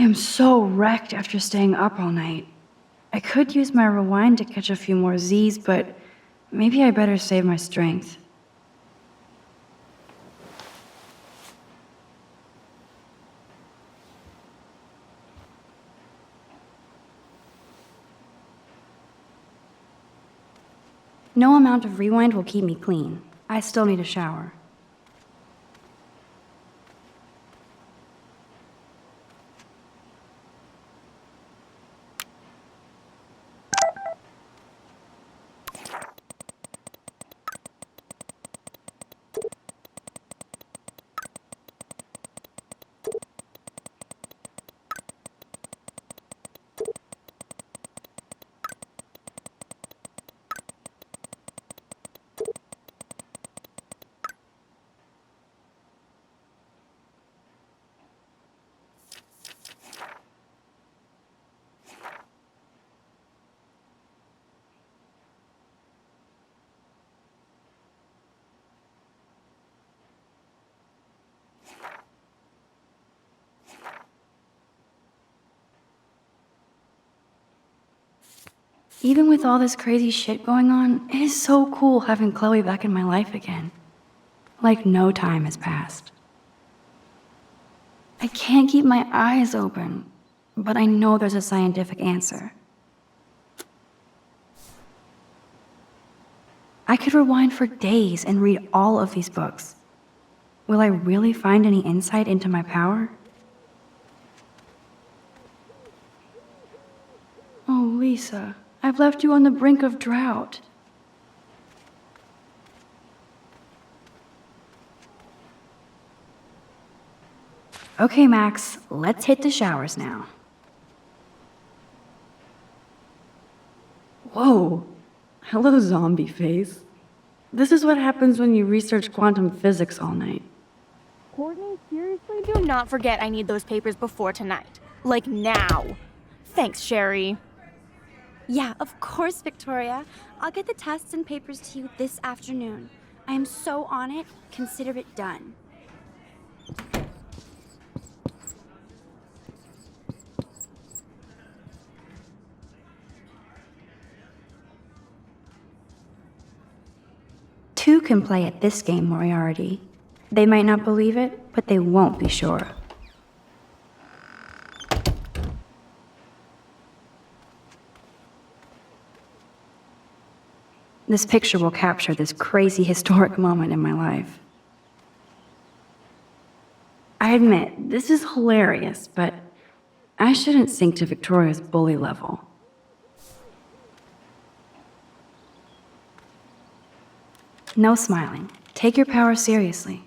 I am so wrecked after staying up all night. I could use my rewind to catch a few more Z's, but maybe I better save my strength. No amount of rewind will keep me clean. I still need a shower. Even with all this crazy shit going on, it is so cool having Chloe back in my life again. Like no time has passed. I can't keep my eyes open, but I know there's a scientific answer. I could rewind for days and read all of these books. Will I really find any insight into my power? Oh, Lisa, I've left you on the brink of drought. Okay, Max, let's hit the showers now. Whoa. Hello, zombie face. This is what happens when you research quantum physics all night. Courtney, seriously, do not forget I need those papers before tonight. Like now. Thanks, Sherry. Yeah, of course, Victoria. I'll get the tests and papers to you this afternoon. I am so on it. Consider it done. Two can play at this game, Moriarty. They might not believe it, but they won't be sure. This picture will capture this crazy historic moment in my life. I admit, this is hilarious, but I shouldn't sink to Victoria's bully level. No smiling. Take your power seriously.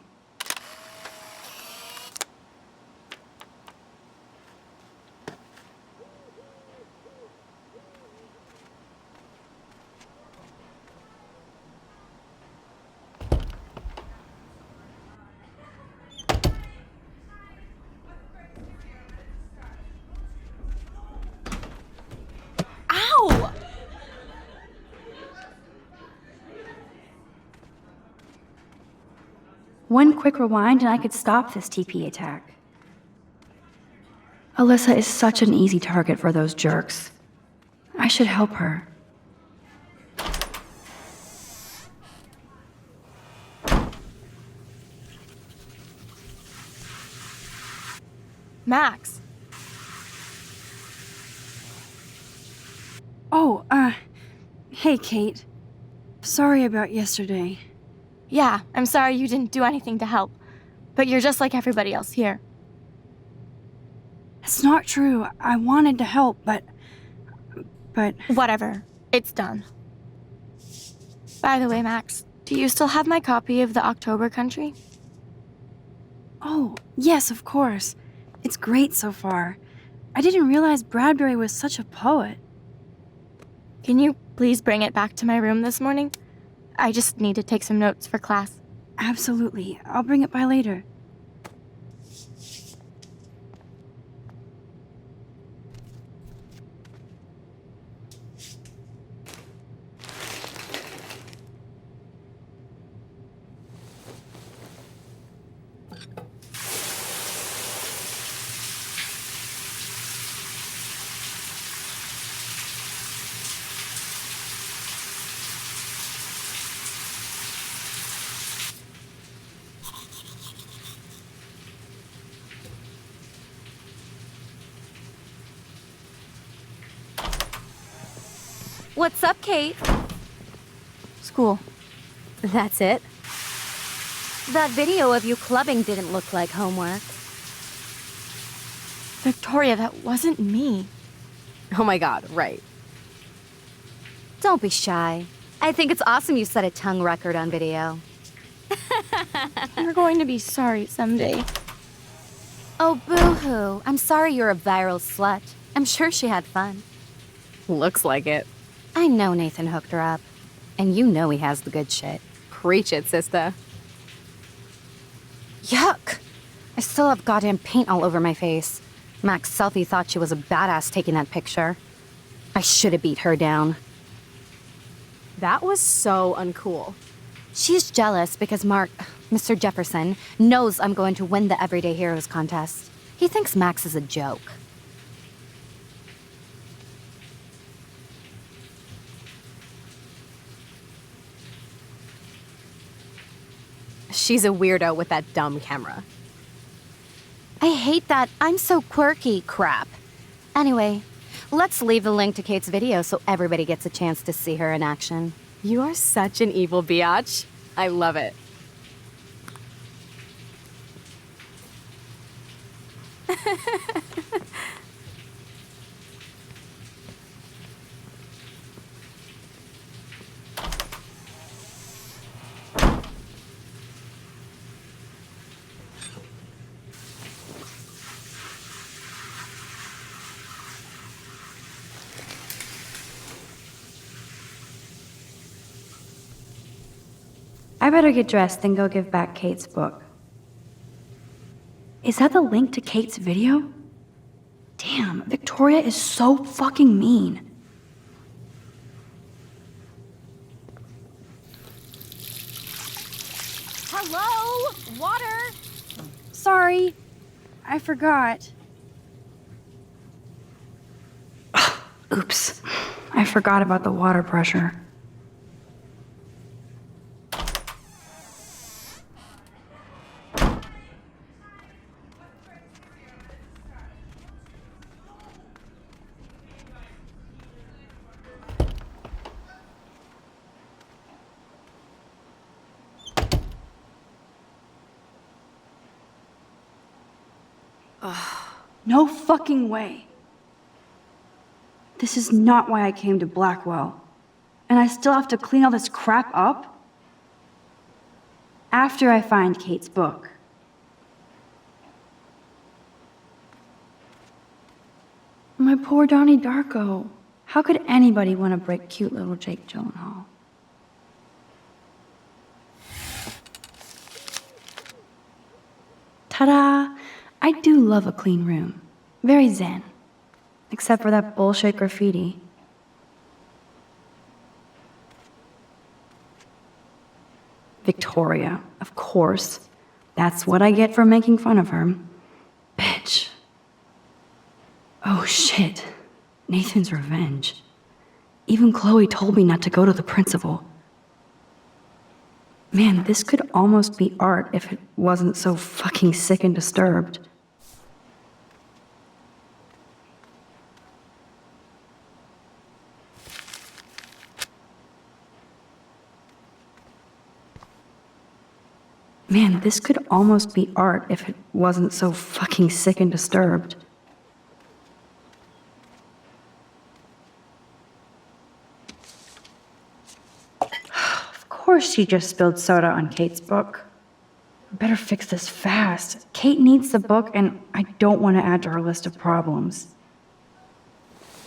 One quick rewind and I could stop this TP attack. Alyssa is such an easy target for those jerks. I should help her. Max. Oh, hey, Kate. Sorry about yesterday. Yeah, I'm sorry you didn't do anything to help. But you're just like everybody else here. It's not true. I wanted to help, but... Whatever. It's done. By the way, Max, do you still have my copy of the October Country? Oh, yes, of course. It's great so far. I didn't realize Bradbury was such a poet. Can you please bring it back to my room this morning? I just need to take some notes for class. Absolutely. I'll bring it by later. What's up, Kate? School. That's it? That video of you clubbing didn't look like homework. Victoria, that wasn't me. Oh my god, right. Don't be shy. I think it's awesome you set a tongue record on video. You're going to be sorry someday. Oh, boo-hoo. I'm sorry you're a viral slut. I'm sure she had fun. Looks like it. I know Nathan hooked her up. And you know he has the good shit. Preach it, sister. Yuck! I still have goddamn paint all over my face. Max Selfie thought she was a badass taking that picture. I should have beat her down. That was so uncool. She's jealous because Mr. Jefferson, knows I'm going to win the Everyday Heroes contest. He thinks Max is a joke. She's a weirdo with that dumb camera. I hate that I'm so quirky crap. Anyway, let's leave the link to Kate's video so everybody gets a chance to see her in action. You are such an evil biatch. I love it. I better get dressed and go give back Kate's book. Is that the link to Kate's video? Damn, Victoria is so fucking mean. Hello? Water? Sorry, I forgot. Oops, I forgot about the water pressure. No fucking way. This is not why I came to Blackwell. And I still have to clean all this crap up? After I find Kate's book. My poor Donnie Darko. How could anybody want to break cute little Jake Gyllenhaal? Ta-da! I do love a clean room. Very zen. Except for that bullshit graffiti. Victoria, of course. That's what I get for making fun of her. Bitch. Oh shit. Nathan's revenge. Even Chloe told me not to go to the principal. Man, this could almost be art if it wasn't so fucking sick and disturbed. Man, this could almost be art if it wasn't so fucking sick and disturbed. Of course she just spilled soda on Kate's book. I better fix this fast. Kate needs the book, and I don't want to add to her list of problems.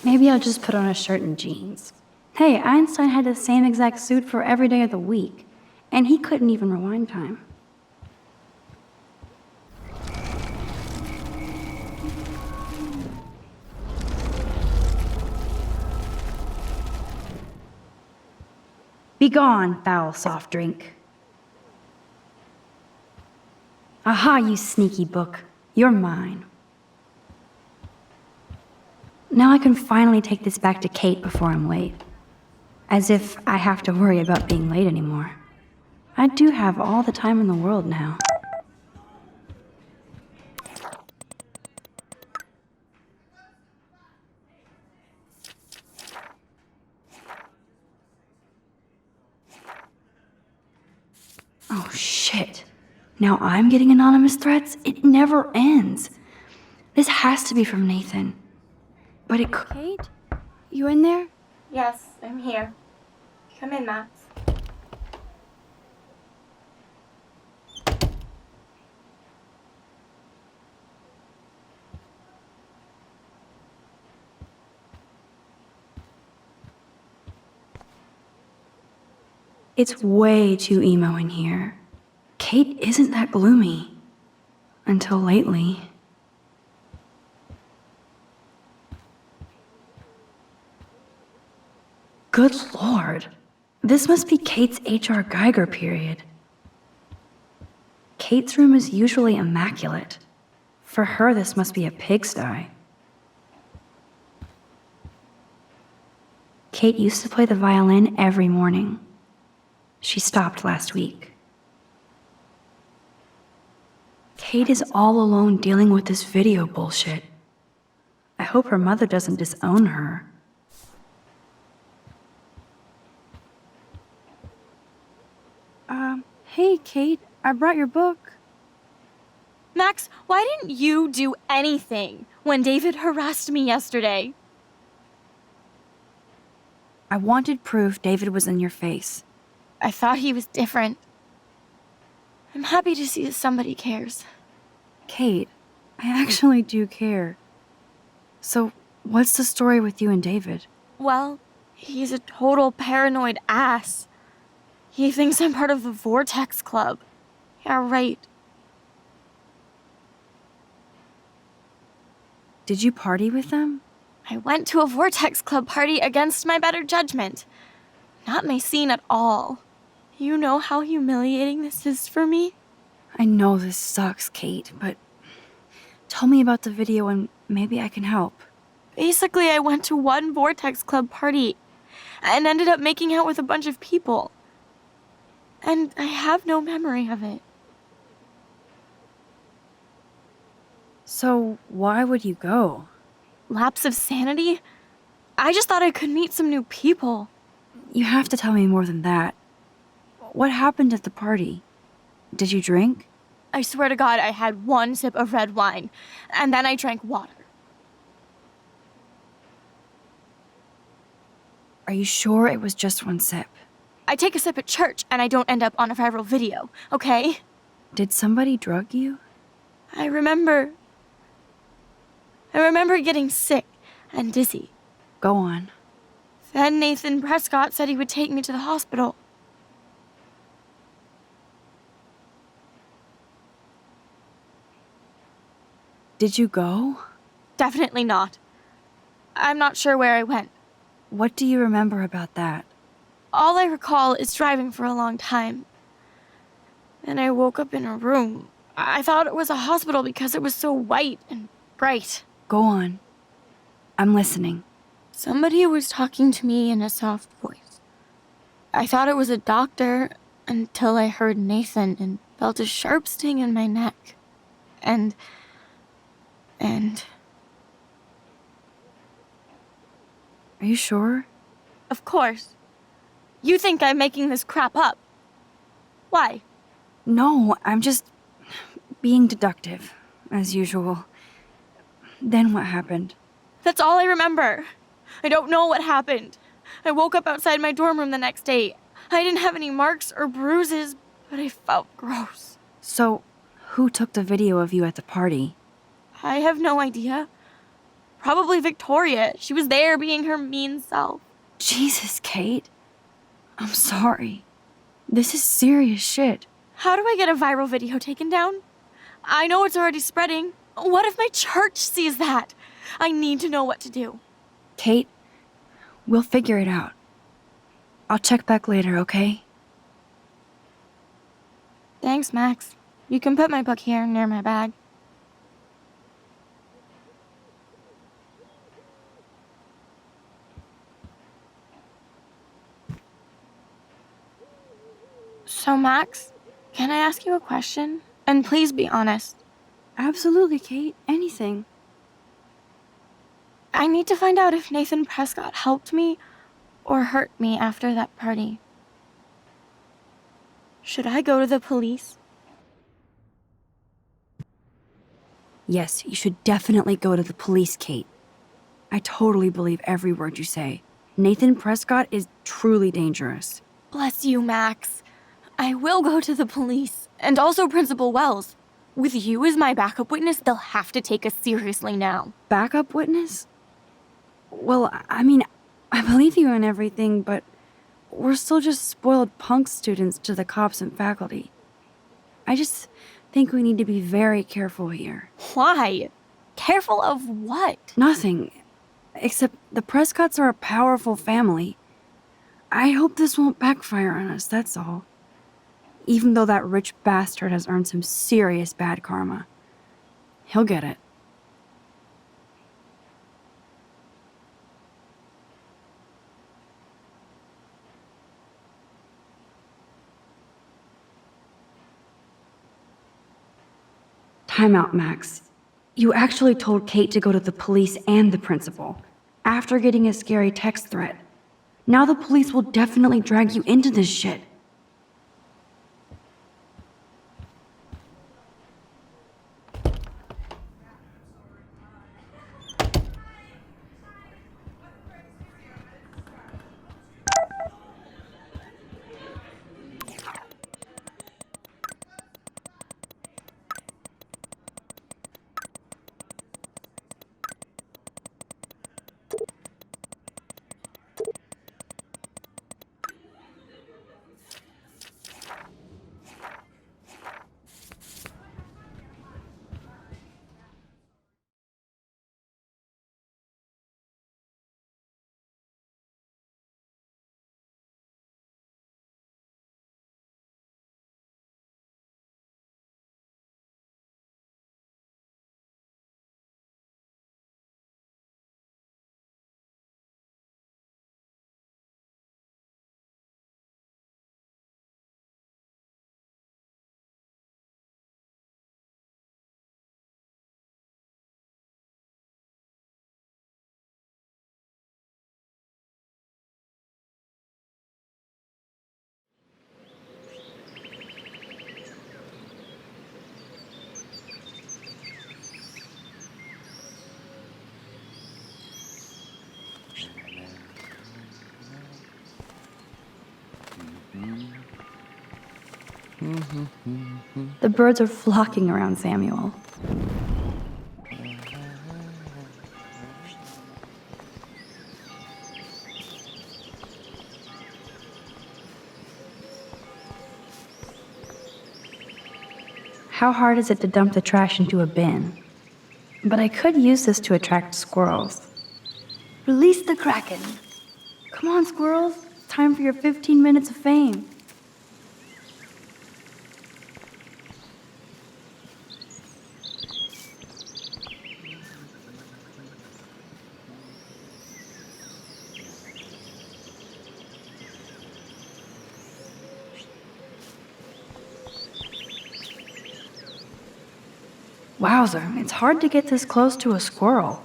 Maybe I'll just put on a shirt and jeans. Hey, Einstein had the same exact suit for every day of the week, and he couldn't even rewind time. Begone, foul soft drink. Aha, you sneaky book. You're mine. Now I can finally take this back to Kate before I'm late. As if I have to worry about being late anymore. I do have all the time in the world now. Oh shit. Now I'm getting anonymous threats? It never ends. This has to be from Nathan. But it could. Kate? You in there? Yes, I'm here. Come in, Max. It's way too emo in here. Kate isn't that gloomy. Until lately. Good lord. This must be Kate's H.R. Geiger period. Kate's room is usually immaculate. For her, this must be a pigsty. Kate used to play the violin every morning. She stopped last week. Kate is all alone dealing with this video bullshit. I hope her mother doesn't disown her. Hey, Kate, I brought your book. Max, why didn't you do anything when David harassed me yesterday? I wanted proof David was in your face. I thought he was different. I'm happy to see that somebody cares. Kate, I actually do care. So, what's the story with you and David? Well, he's a total paranoid ass. He thinks I'm part of the Vortex Club. Yeah, right. Did you party with them? I went to a Vortex Club party against my better judgment. Not my scene at all. You know how humiliating this is for me? I know this sucks, Kate, but tell me about the video and maybe I can help. Basically, I went to one Vortex Club party and ended up making out with a bunch of people. And I have no memory of it. So, why would you go? Lapse of sanity? I just thought I could meet some new people. You have to tell me more than that. What happened at the party? Did you drink? I swear to God, I had one sip of red wine, and then I drank water. Are you sure it was just one sip? I take a sip at church, and I don't end up on a viral video, okay? Did somebody drug you? I remember getting sick and dizzy. Go on. Then Nathan Prescott said he would take me to the hospital. Did you go? Definitely not. I'm not sure where I went. What do you remember about that? All I recall is driving for a long time. Then I woke up in a room I thought it was a hospital because it was so white and bright. Go on. I'm listening. Somebody was talking to me in a soft voice. I thought it was a doctor until I heard Nathan and felt a sharp sting in my neck. And... Are you sure? Of course. You think I'm making this crap up. Why? No, I'm just being deductive, as usual. Then what happened? That's all I remember. I don't know what happened. I woke up outside my dorm room the next day. I didn't have any marks or bruises, but I felt gross. So, who took the video of you at the party? I have no idea. Probably Victoria. She was there being her mean self. Jesus, Kate. I'm sorry. This is serious shit. How do I get a viral video taken down? I know it's already spreading. What if my church sees that? I need to know what to do. Kate, we'll figure it out. I'll check back later, okay? Thanks, Max. You can put my book here near my bag. So, Max, can I ask you a question? And please be honest. Absolutely, Kate. Anything. I need to find out if Nathan Prescott helped me or hurt me after that party. Should I go to the police? Yes, you should definitely go to the police, Kate. I totally believe every word you say. Nathan Prescott is truly dangerous. Bless you, Max. I will go to the police, and also Principal Wells. With you as my backup witness, they'll have to take us seriously now. Backup witness? Well, I mean, I believe you in everything, but we're still just spoiled punk students to the cops and faculty. I just think we need to be very careful here. Why? Careful of what? Nothing. Except the Prescotts are a powerful family. I hope this won't backfire on us, that's all. Even though that rich bastard has earned some serious bad karma. He'll get it. Time out, Max. You actually told Kate to go to the police and the principal, after getting a scary text threat. Now the police will definitely drag you into this shit. The birds are flocking around Samuel. How hard is it to dump the trash into a bin? But I could use this to attract squirrels. Release the Kraken. Come on, squirrels. It's time for your 15 minutes of fame. Wowzer, it's hard to get this close to a squirrel.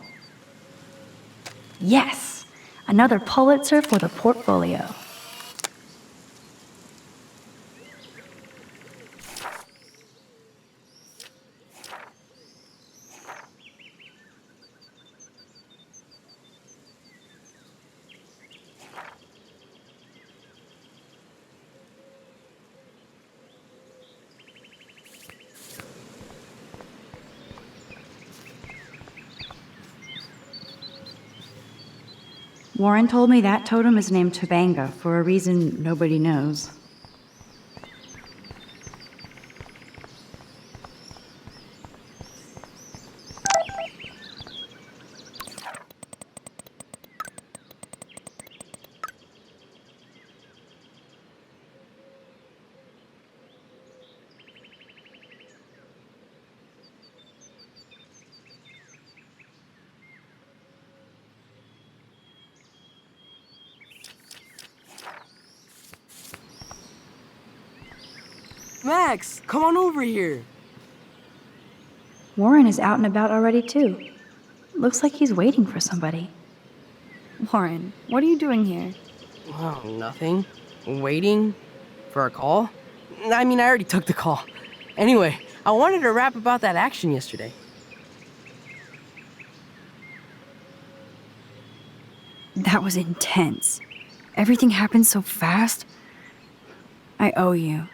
Yes! Another Pulitzer for the portfolio. Warren told me that totem is named Tobanga for a reason nobody knows. Max, come on over here. Warren is out and about already, too. Looks like he's waiting for somebody. Warren, what are you doing here? Oh, nothing. Waiting for a call? I mean, I already took the call. Anyway, I wanted to rap about that action yesterday. That was intense. Everything happened so fast. I owe you.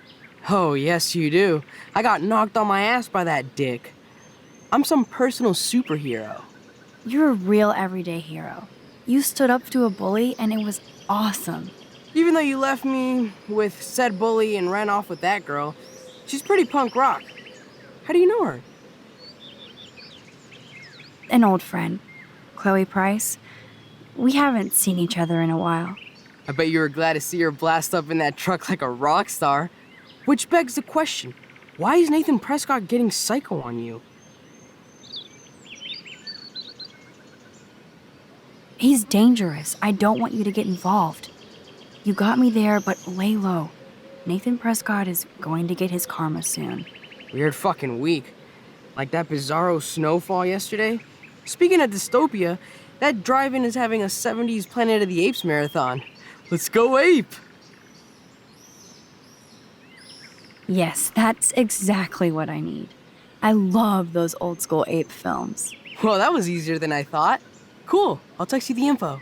Oh, yes, you do. I got knocked on my ass by that dick. I'm some personal superhero. You're a real everyday hero. You stood up to a bully, and it was awesome. Even though you left me with said bully and ran off with that girl, she's pretty punk rock. How do you know her? An old friend, Chloe Price. We haven't seen each other in a while. I bet you were glad to see her blast up in that truck like a rock star. Which begs the question, why is Nathan Prescott getting psycho on you? He's dangerous. I don't want you to get involved. You got me there, but lay low. Nathan Prescott is going to get his karma soon. Weird fucking week. Like that bizarro snowfall yesterday. Speaking of dystopia, that drive-in is having a 70s Planet of the Apes marathon. Let's go ape! Yes, that's exactly what I need. I love those old school ape films. Well, that was easier than I thought. Cool, I'll text you the info.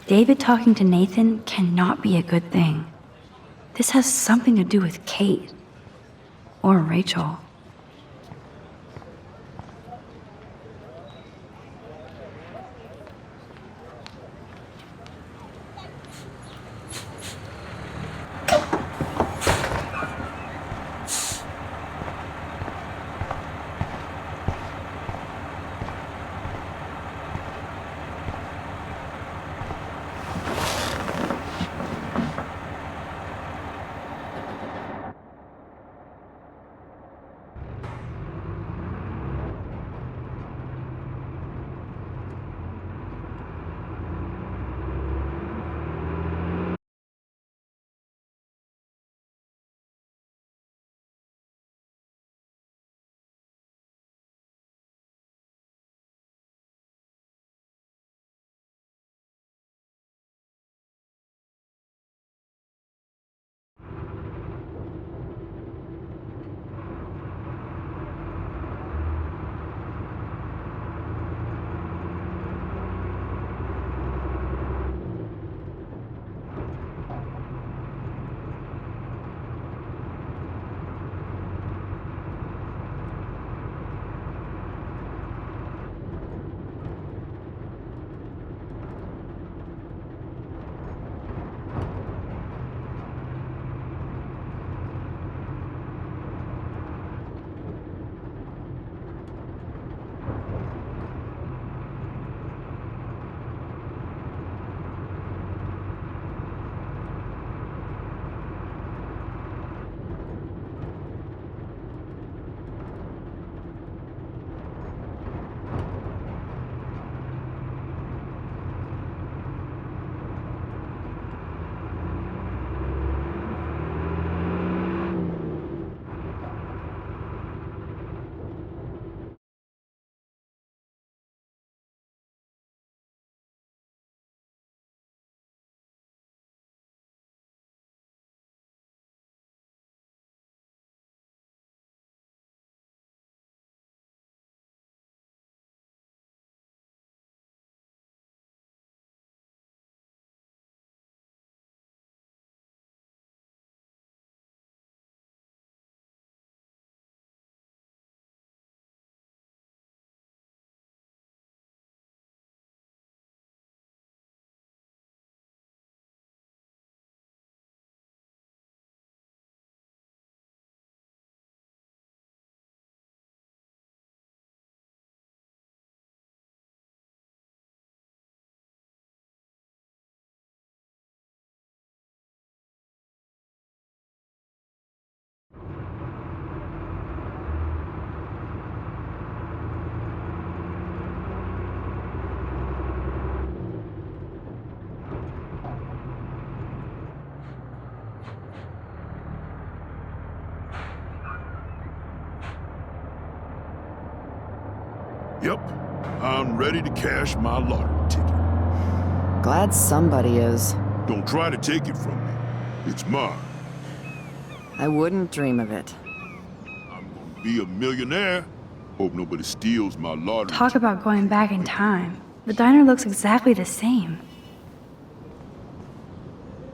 David talking to Nathan cannot be a good thing. This has something to do with Kate. Or Rachel. Yep, I'm ready to cash my lottery ticket. Glad somebody is. Don't try to take it from me. It's mine. I wouldn't dream of it. I'm gonna be a millionaire. Hope nobody steals my lottery Talk ticket. about going back in time. The diner looks exactly the same.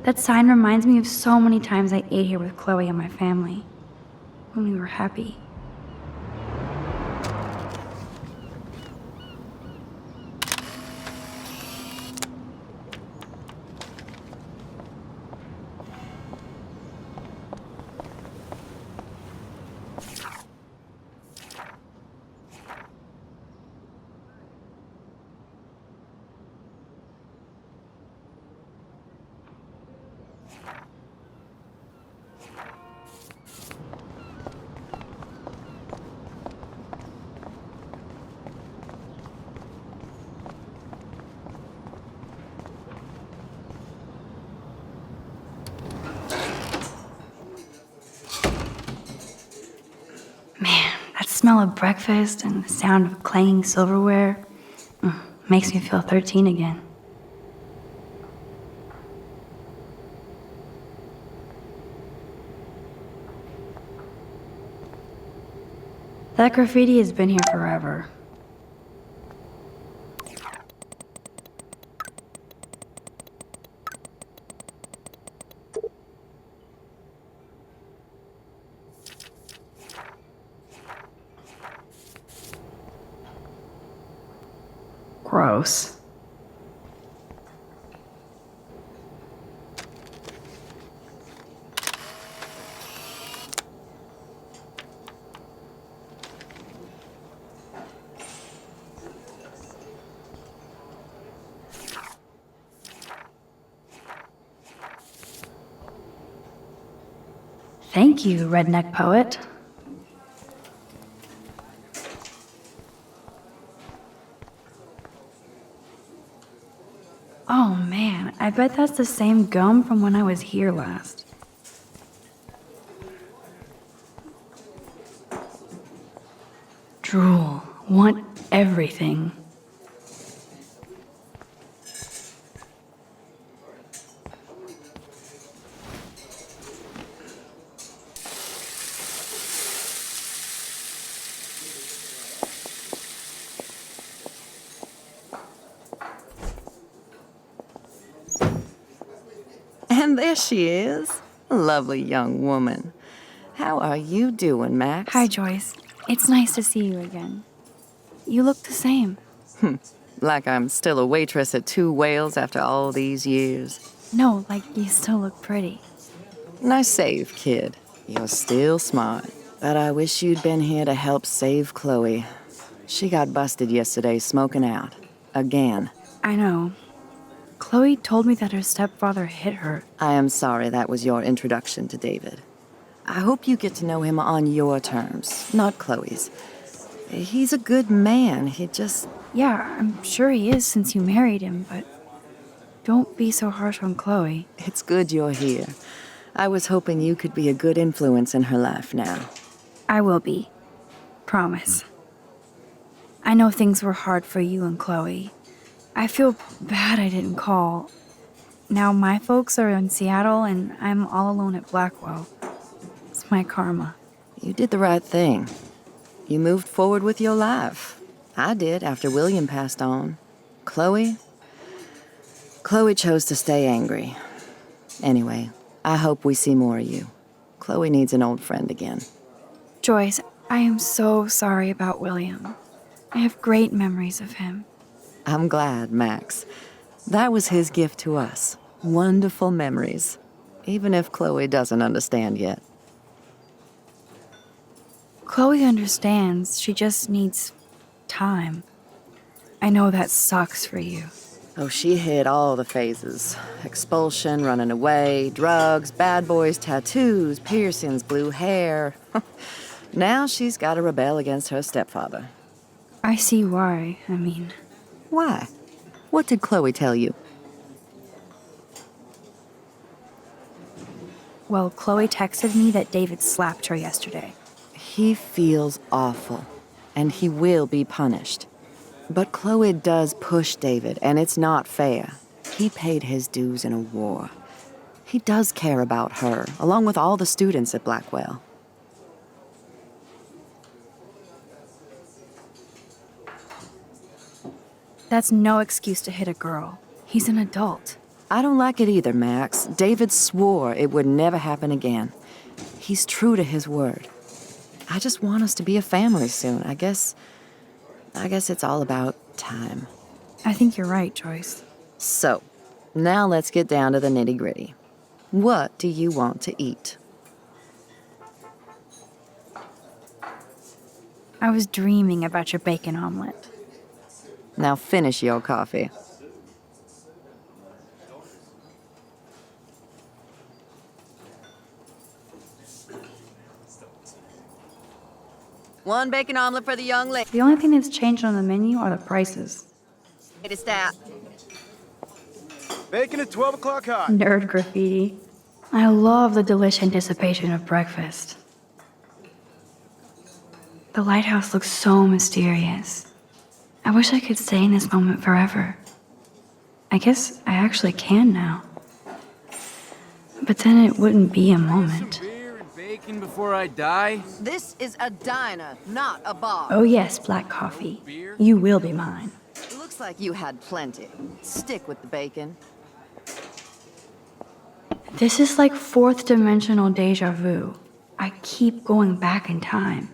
That sign reminds me of so many times I ate here with Chloe and my family. When we were happy. Man, that smell of breakfast and the sound of clanging silverware makes me feel 13 again. That graffiti has been here forever. Gross. Thank you, redneck poet. Oh man, I bet that's the same gum from when I was here last. Drool, want everything. And there she is. A lovely young woman. How are you doing, Max? Hi, Joyce. It's nice to see you again. You look the same. Like I'm still a waitress at Two Whales after all these years. No, like you still look pretty. Nice save, kid. You're still smart. But I wish you'd been here to help save Chloe. She got busted yesterday smoking out. Again. I know. Chloe told me that her stepfather hit her. I am sorry that was your introduction to David. I hope you get to know him on your terms, not Chloe's. He's a good man. He just... Yeah, I'm sure he is since you married him, but don't be so harsh on Chloe. It's good you're here. I was hoping you could be a good influence in her life now. I will be. Promise. I know things were hard for you and Chloe. I feel bad I didn't call. Now my folks are in Seattle and I'm all alone at Blackwell. It's my karma. You did the right thing. You moved forward with your life. I did after William passed on. Chloe chose to stay angry. Anyway, I hope we see more of you. Chloe needs an old friend again. Joyce, I am so sorry about William. I have great memories of him. I'm glad, Max. That was his gift to us. Wonderful memories. Even if Chloe doesn't understand yet. Chloe understands. She just needs time. I know that sucks for you. Oh, she hit all the phases. Expulsion, running away, drugs, bad boys, tattoos, piercings, blue hair. Now she's got to rebel against her stepfather. I see why. I mean, Why? What did Chloe tell you? well, Chloe texted me that David slapped her yesterday. He feels awful, and he will be punished. But Chloe does push David, and it's not fair. He paid his dues in a war. He does care about her, along with all the students at Blackwell. That's no excuse to hit a girl. He's an adult. I don't like it either, Max. David swore it would never happen again. He's true to his word. I just want us to be a family soon. I guess it's all about time. I think you're right, Joyce. So, now let's get down to the nitty-gritty. What do you want to eat? I was dreaming about your bacon omelet. Now finish your coffee. One bacon omelet for the young lady. The only thing that's changed on the menu are the prices. It is that. Bacon at 12 o'clock hot. Nerd graffiti. I love the delish anticipation of breakfast. The lighthouse looks so mysterious. I wish I could stay in this moment forever. I guess I actually can now. But then it wouldn't be a moment. Some beer and bacon before I die. This is a diner, not a bar. Oh yes, black coffee. You will be mine. Looks like you had plenty. Stick with the bacon. This is like fourth dimensional deja vu. I keep going back in time.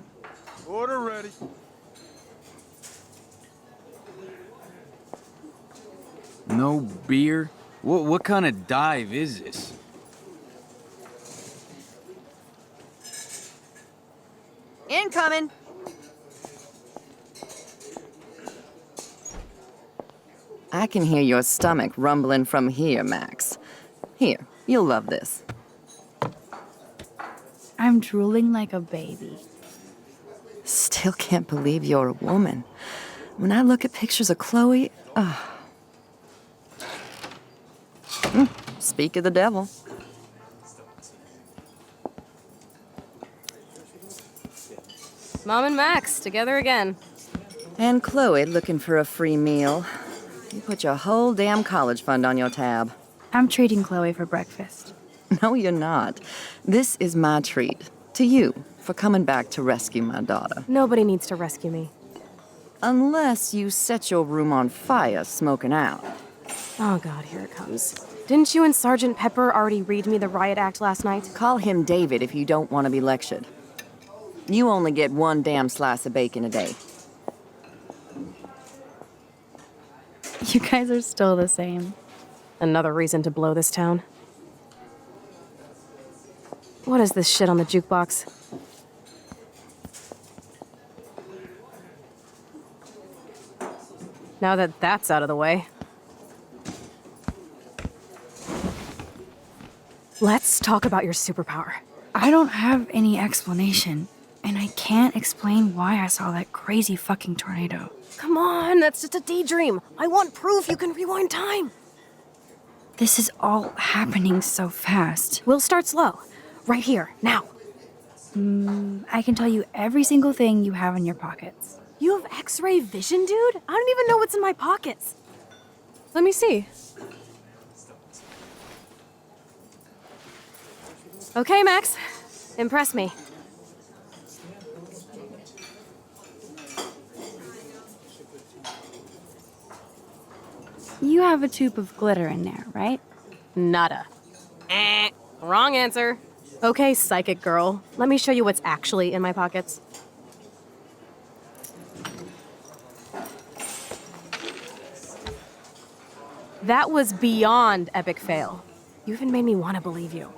Order ready. No beer? What kind of dive is this? Incoming! I can hear your stomach rumbling from here, Max. Here, you'll love this. I'm drooling like a baby. Still can't believe you're a woman. When I look at pictures of Chloe, speak of the devil. Mom and Max, together again. And Chloe looking for a free meal. You put your whole damn college fund on your tab. I'm treating Chloe for breakfast. No, you're not. This is my treat. To you, for coming back to rescue my daughter. Nobody needs to rescue me. Unless you set your room on fire smoking out. Oh god, here it comes. Didn't you and Sergeant Pepper already read me the riot act last night? Call him David if you don't want to be lectured. You only get one damn slice of bacon a day. You guys are still the same. Another reason to blow this town. What is this shit on the jukebox? Now that that's out of the way. Let's talk about your superpower. I don't have any explanation, and I can't explain why I saw that crazy fucking tornado. Come on, that's just a daydream. I want proof you can rewind time. This is all happening so fast. We'll start slow. Right here, now. I can tell you every single thing you have in your pockets. You have X-ray vision, dude? I don't even know what's in my pockets. Let me see. Okay, Max. Impress me. You have a tube of glitter in there, right? Nada. Wrong answer. Okay, psychic girl. Let me show you what's actually in my pockets. That was beyond epic fail. You even made me want to believe you.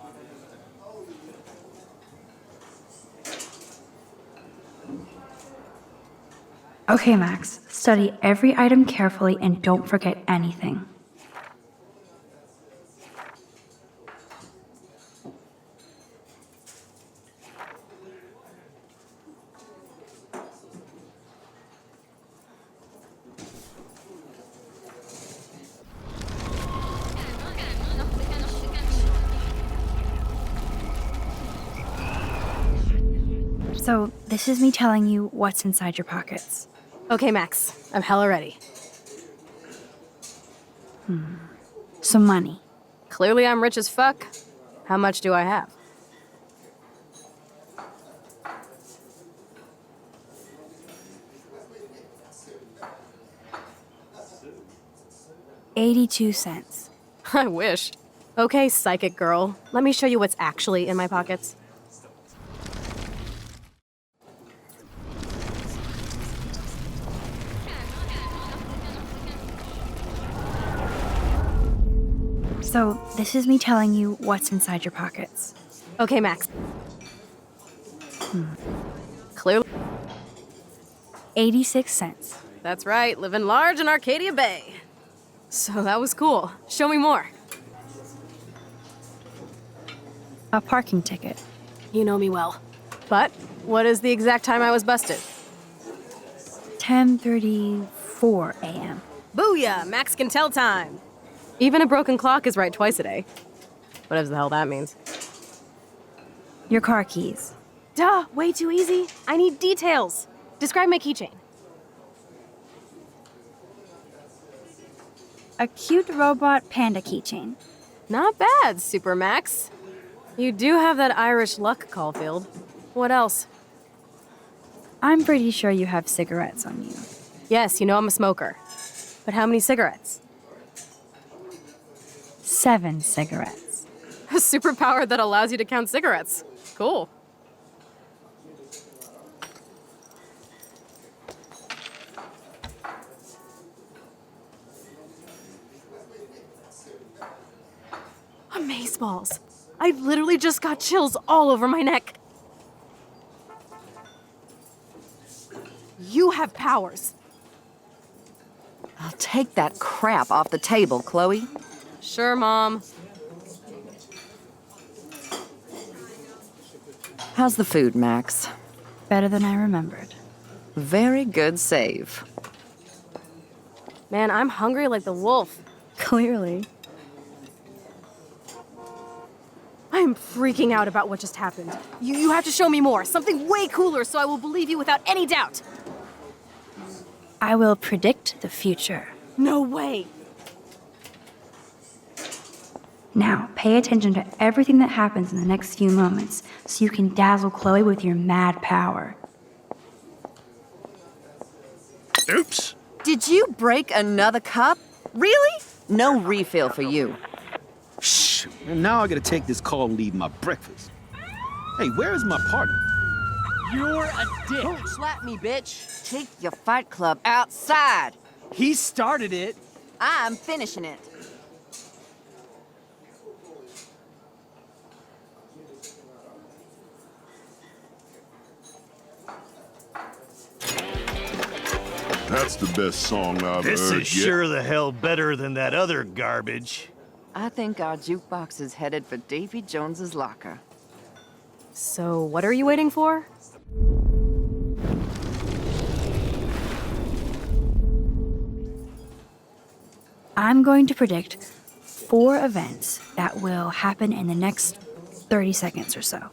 Okay, Max. Study every item carefully and don't forget anything. So, this is me telling you what's inside your pockets. Okay, Max, I'm hella ready. Some money. Clearly I'm rich as fuck. How much do I have? $0.82. I wish. Okay, psychic girl, let me show you what's actually in my pockets. So, this is me telling you what's inside your pockets. Okay, Max. Clearly. 86 cents. That's right, living large in Arcadia Bay. So that was cool. Show me more. A parking ticket. You know me well. But what is the exact time I was busted? 10:34 a.m. Booyah! Max can tell time. Even a broken clock is right twice a day. Whatever the hell that means. Your car keys. Duh, way too easy. I need details. Describe my keychain. A cute robot panda keychain. Not bad, Super Max. You do have that Irish luck, Caulfield. What else? I'm pretty sure you have cigarettes on you. Yes, you know I'm a smoker. But how many cigarettes? 7 cigarettes. A superpower that allows you to count cigarettes. Cool. Amazeballs. I literally just got chills all over my neck. You have powers. I'll take that crap off the table, Chloe. Sure, Mom. How's the food, Max? Better than I remembered. Very good save. Man, I'm hungry like the wolf. Clearly. I'm freaking out about what just happened. You have to show me more. Something way cooler so I will believe you without any doubt. I will predict the future. No way. Now, pay attention to everything that happens in the next few moments so you can dazzle Chloe with your mad power. Oops. Did you break another cup? Really? No refill for you. Shh. And now I gotta take this call and leave my breakfast. Hey, where is my partner? You're a dick. Don't slap me, bitch. Take your fight club outside. He started it. I'm finishing it. That's the best song I've This heard is yet. sure the hell better than that other garbage. I think our jukebox is headed for Davy Jones's locker. So, what are you waiting for? I'm going to predict 4 events that will happen in the next 30 seconds or so.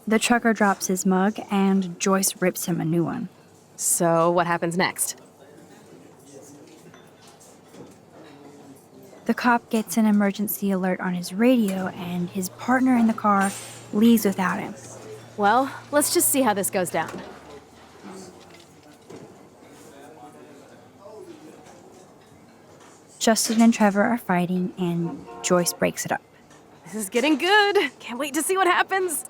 The trucker drops his mug, and Joyce rips him a new one. So, what happens next? The cop gets an emergency alert on his radio, and his partner in the car leaves without him. Well, let's just see how this goes down. Justin and Trevor are fighting, and Joyce breaks it up. This is getting good. Can't wait to see what happens.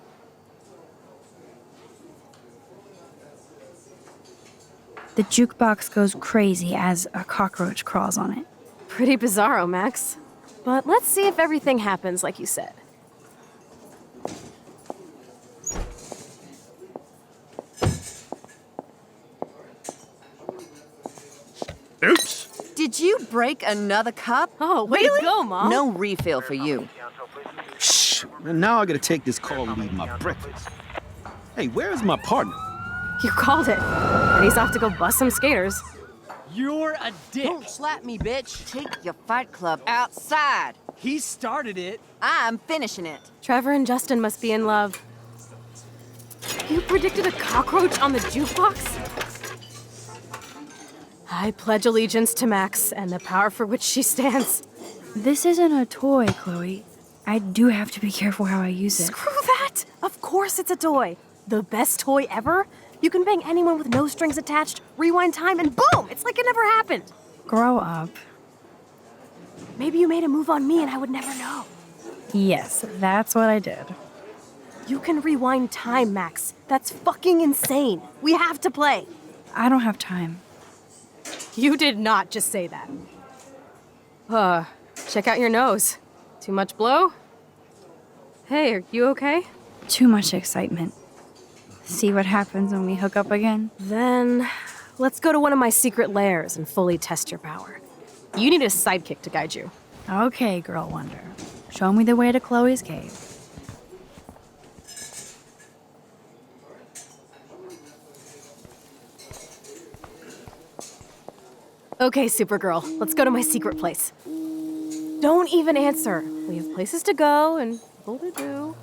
The jukebox goes crazy as a cockroach crawls on it. Pretty bizarro, Max. But let's see if everything happens like you said. Oops. Did you break another cup? Oh, way to go, Mom. No refill for you. Shh. And now I gotta take this call and leave my breakfast. Hey, where is my partner? You called it. And he's off to go bust some skaters. You're a dick. Don't slap me, bitch. Take your fight club outside. He started it. I'm finishing it. Trevor and Justin must be in love. You predicted a cockroach on the jukebox? I pledge allegiance to Max and the power for which she stands. This isn't a toy, Chloe. I do have to be careful how I use it. Screw that! Of course it's a toy. The best toy ever? You can bang anyone with no strings attached, rewind time, and boom! It's like it never happened. Grow up. Maybe you made a move on me and I would never know. Yes, that's what I did. You can rewind time, Max. That's fucking insane. We have to play. I don't have time. You did not just say that. Check out your nose. Too much blow? Hey, are you okay? Too much excitement. See what happens when we hook up again? Then, let's go to one of my secret lairs and fully test your power. You need a sidekick to guide you. Okay, Girl Wonder. Show me the way to Chloe's cave. Okay, Supergirl, let's go to my secret place. Don't even answer. We have places to go and people to do.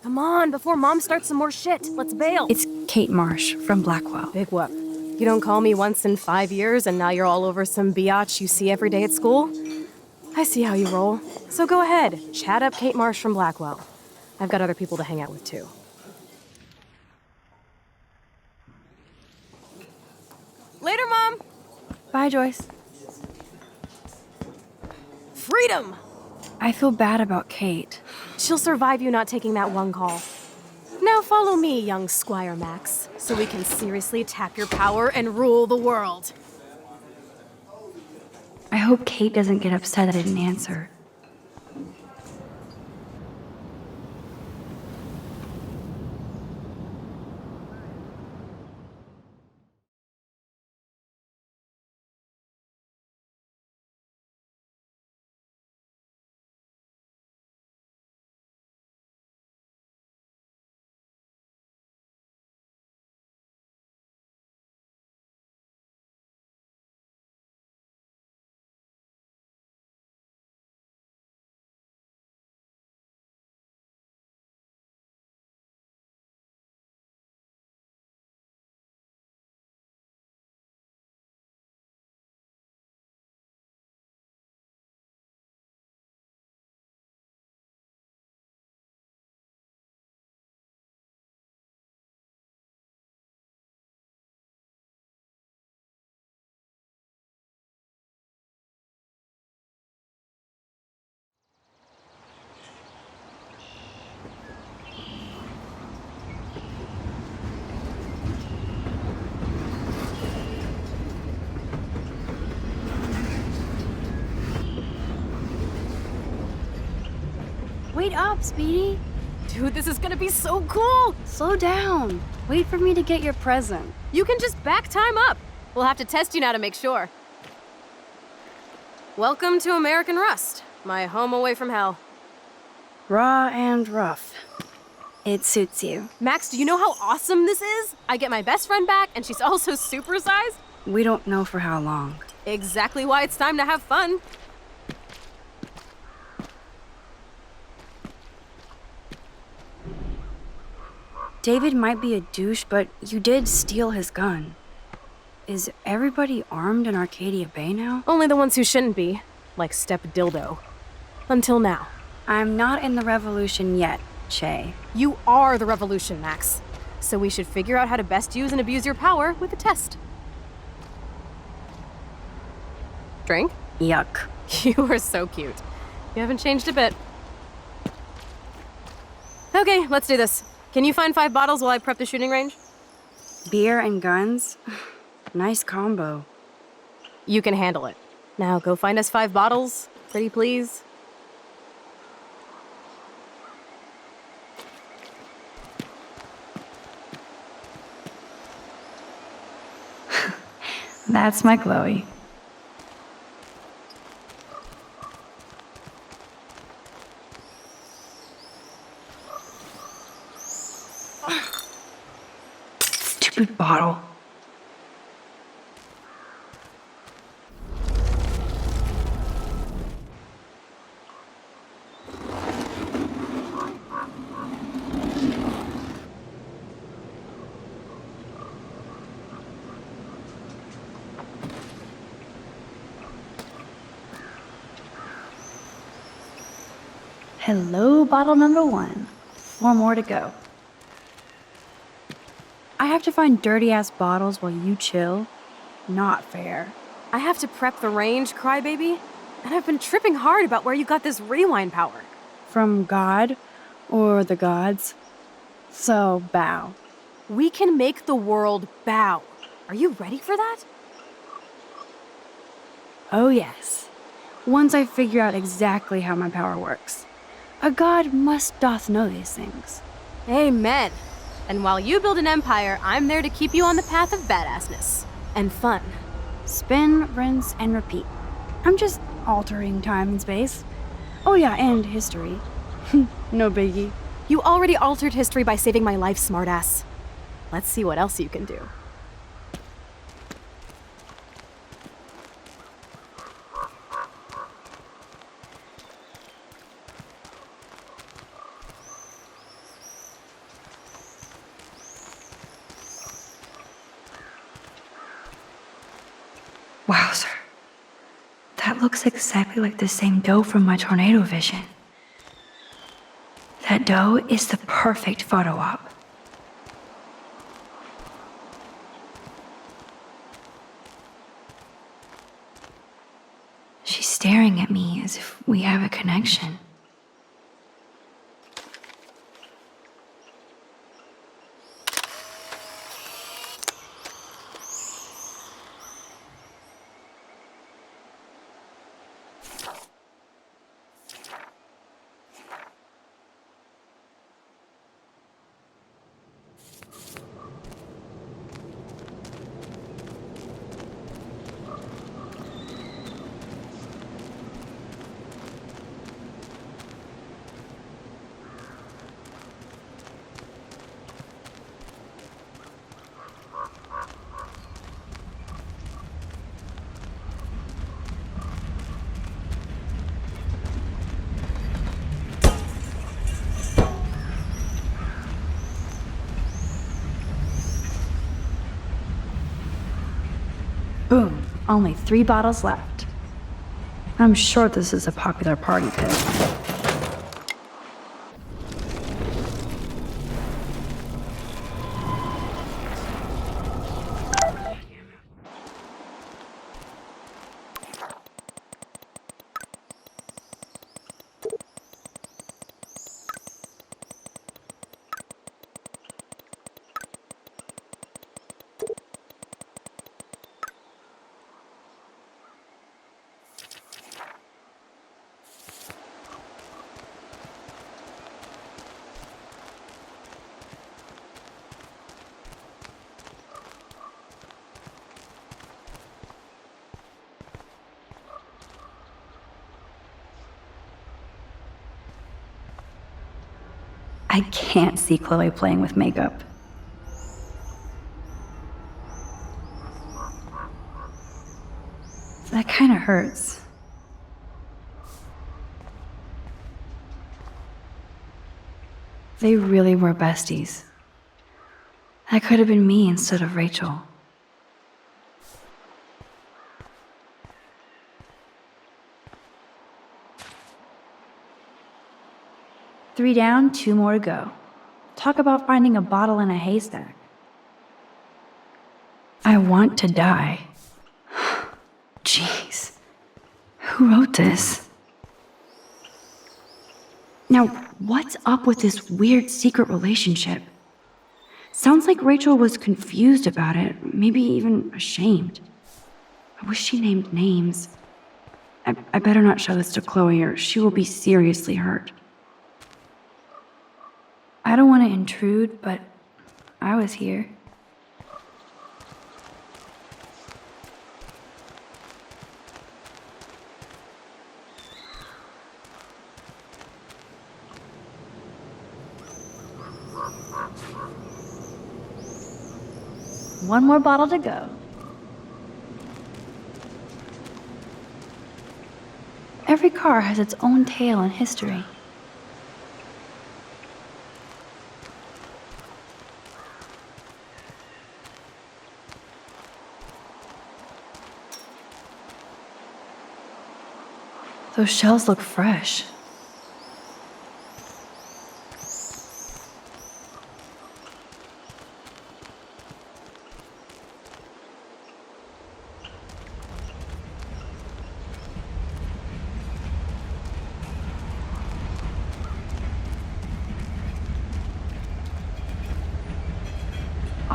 Come on, before Mom starts some more shit. Let's bail. It's Kate Marsh from Blackwell. Big whoop. You don't call me once in 5 years and now you're all over some biatch you see every day at school? I see how you roll. So go ahead, chat up Kate Marsh from Blackwell. I've got other people to hang out with too. Later, Mom! Bye, Joyce. Freedom! I feel bad about Kate. She'll survive you not taking that one call. Now follow me, young Squire Max, so we can seriously tap your power and rule the world. I hope Kate doesn't get upset that I didn't answer. Wait up, Speedy. Dude, this is gonna be so cool! Slow down. Wait for me to get your present. You can just back time up. We'll have to test you now to make sure. Welcome to American Rust, my home away from hell. Raw and rough. It suits you. Max, do you know how awesome this is? I get my best friend back, and she's also supersized. We don't know for how long. Exactly why it's time to have fun. David might be a douche, but you did steal his gun. Is everybody armed in Arcadia Bay now? Only the ones who shouldn't be, like Step Dildo. Until now. I'm not in the revolution yet, Che. You are the revolution, Max. So we should figure out how to best use and abuse your power with a test. Drink? Yuck. You are so cute. You haven't changed a bit. Okay, let's do this. Can you find 5 bottles while I prep the shooting range? Beer and guns? Nice combo. You can handle it. Now go find us 5 bottles, pretty please. That's my Chloe. Stupid bottle. Hello, bottle number 1. 4 more to go. I have to find dirty-ass bottles while you chill? Not fair. I have to prep the range, crybaby. And I've been tripping hard about where you got this rewind power. From God or the gods. So, bow. We can make the world bow. Are you ready for that? Oh yes. Once I figure out exactly how my power works. A god must doth know these things. Amen. And while you build an empire, I'm there to keep you on the path of badassness. And fun. Spin, rinse, and repeat. I'm just altering time and space. Oh yeah, and history. No biggie. You already altered history by saving my life, smartass. Let's see what else you can do. Wowzer. That looks exactly like the same dough from my tornado vision. That dough is the perfect photo op. She's staring at me as if we have a connection. Boom, only 3 bottles left. I'm sure this is a popular party pit. I can't see Chloe playing with makeup. That kind of hurts. They really were besties. That could have been me instead of Rachel. Three down, 2 more to go. Talk about finding a bottle in a haystack. I want to die. Jeez. Who wrote this? Now, what's up with this weird secret relationship? Sounds like Rachel was confused about it, maybe even ashamed. I wish she named names. I better not show this to Chloe or she will be seriously hurt. I don't want to intrude, but I was here. One more bottle to go. Every car has its own tale and history. Those shells look fresh.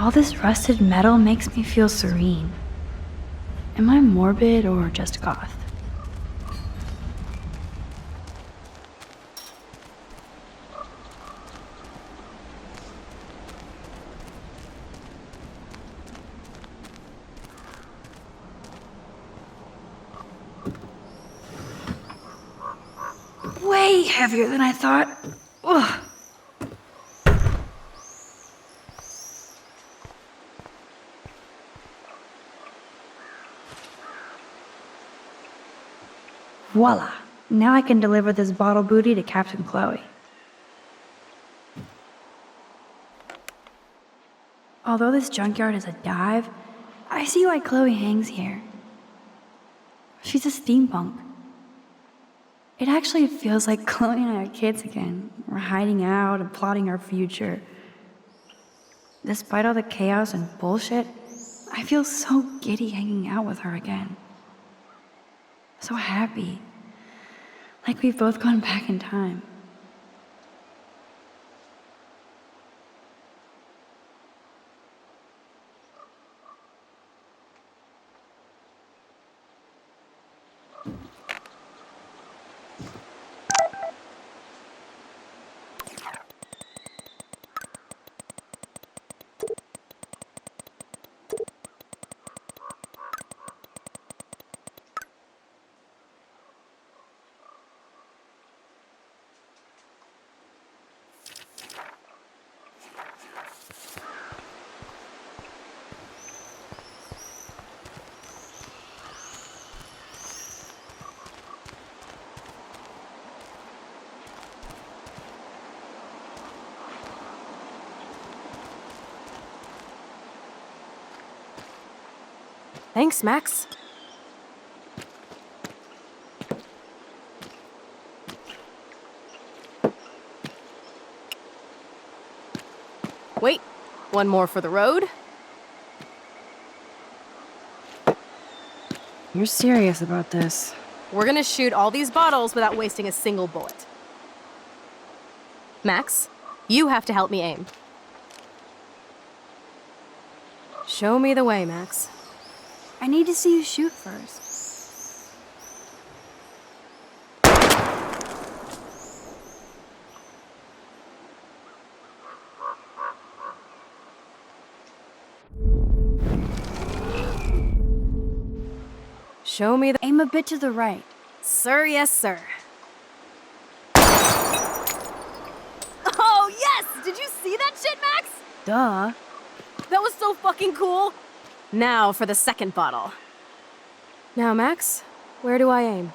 All this rusted metal makes me feel serene. Am I morbid or just goth? Way heavier than I thought. Ugh. Voila! Now I can deliver this bottle booty to Captain Chloe. Although this junkyard is a dive, I see why Chloe hangs here. She's a steampunk. It actually feels like Chloe and I are kids again. We're hiding out and plotting our future. Despite all the chaos and bullshit, I feel so giddy hanging out with her again. So happy. Like we've both gone back in time. Thanks, Max. Wait, one more for the road. You're serious about this? We're gonna shoot all these bottles without wasting a single bullet. Max, you have to help me aim. Show me the way, Max. I need to see you shoot first. Show me the... Aim a bit to the right. Sir, yes, sir. Oh, yes! Did you see that shit, Max? Duh. That was so fucking cool! Now for the second bottle. Now, Max, where do I aim?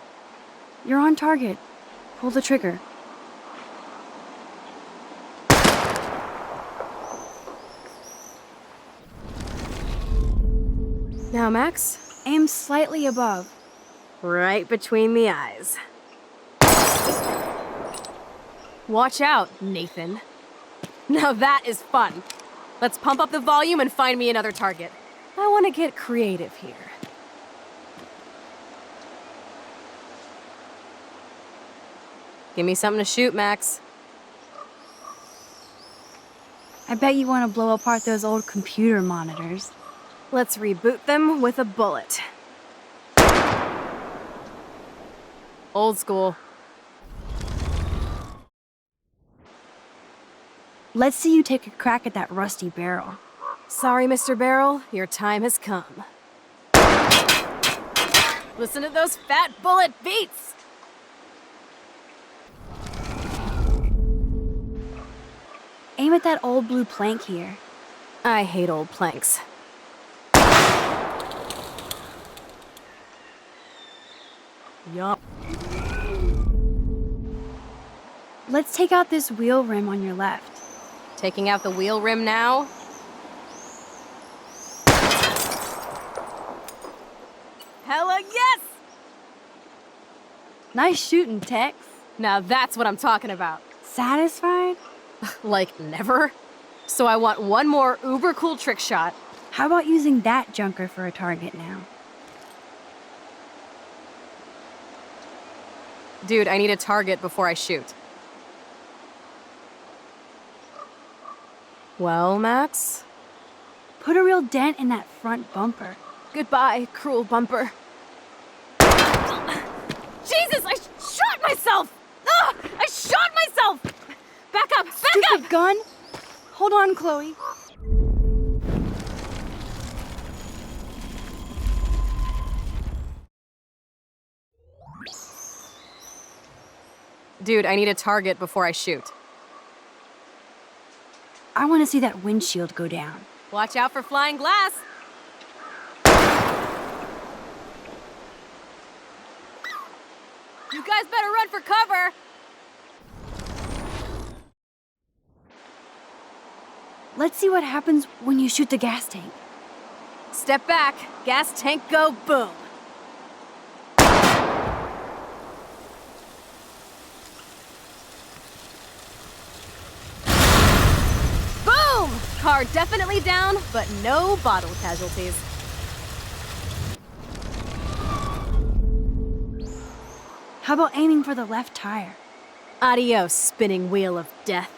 You're on target. Pull the trigger. Now, Max, Aim slightly above. right between the eyes. Watch out, Nathan. Now that is fun. Let's pump up the volume and find me another target. I want to get creative here. Give me something to shoot, Max. I bet you want to blow apart those old computer monitors. Let's reboot them with a bullet. Old school. Let's see you take a crack at that rusty barrel. Sorry, Mr. Barrel, your time has come. Listen to those fat bullet beats! Aim at that old blue plank here. I hate old planks. Yup. Let's take out this wheel rim on your left. Taking out the wheel rim now? Hella yes! Nice shooting, Tex. Now that's what I'm talking about. Satisfied? Like, never? So I want one more uber cool trick shot. How about using that junker for a target now? Dude, I need a target before I shoot. Well, Max? Put a real dent in that front bumper. Goodbye, cruel bumper. Jesus, I shot myself! Ugh, I shot myself! Back up, back up! Stupid gun! Hold on, Chloe. Dude, I need a target before I shoot. I want to see that windshield go down. Watch out for flying glass! You guys better run for cover! Let's see what happens when you shoot the gas tank. Step back, gas tank go boom! Boom! Car definitely down, but no bottle casualties. How about aiming for the left tire? Adios, spinning wheel of death.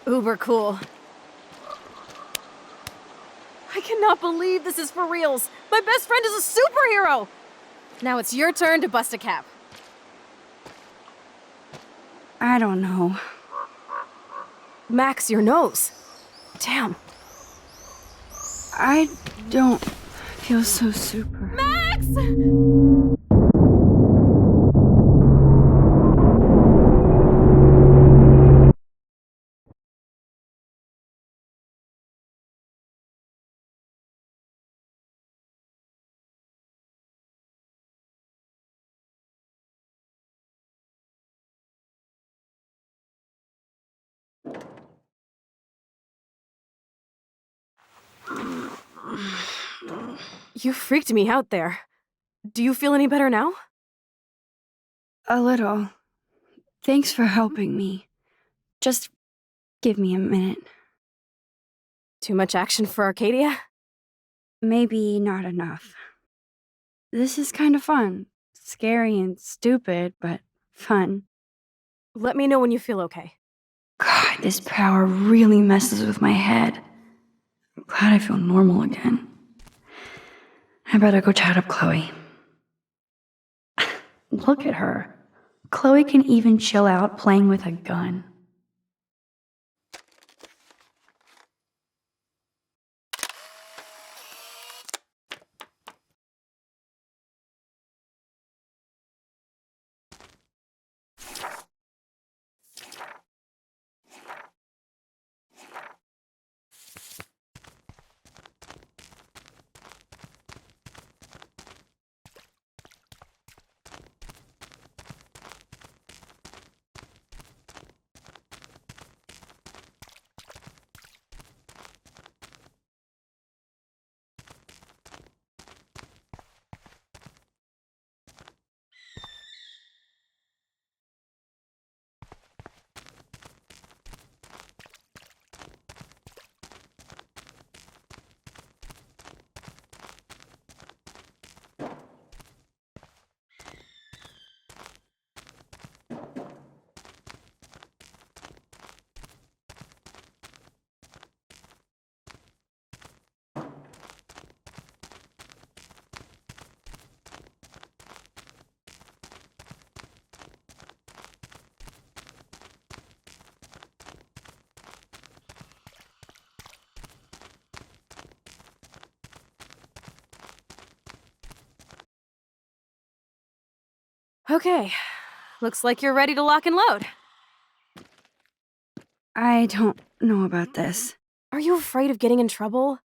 Uber cool. I cannot believe this is for reals. My best friend is a superhero. Now it's your turn to bust a cap. I don't know. Max, your nose. Damn. I don't feel so super. Max! You freaked me out there. Do you feel any better now? A little. Thanks for helping me. Just give me a minute. Too much action for Arcadia? Maybe not enough. This is kind of fun. Scary and stupid, but fun. Let me know when you feel okay. God, this power really messes with my head. I'm glad I feel normal again. I better go chat up Chloe. Look at her. Chloe can even chill out playing with a gun. Okay, looks like you're ready to lock and load. I don't know about this. Are you afraid of getting in trouble?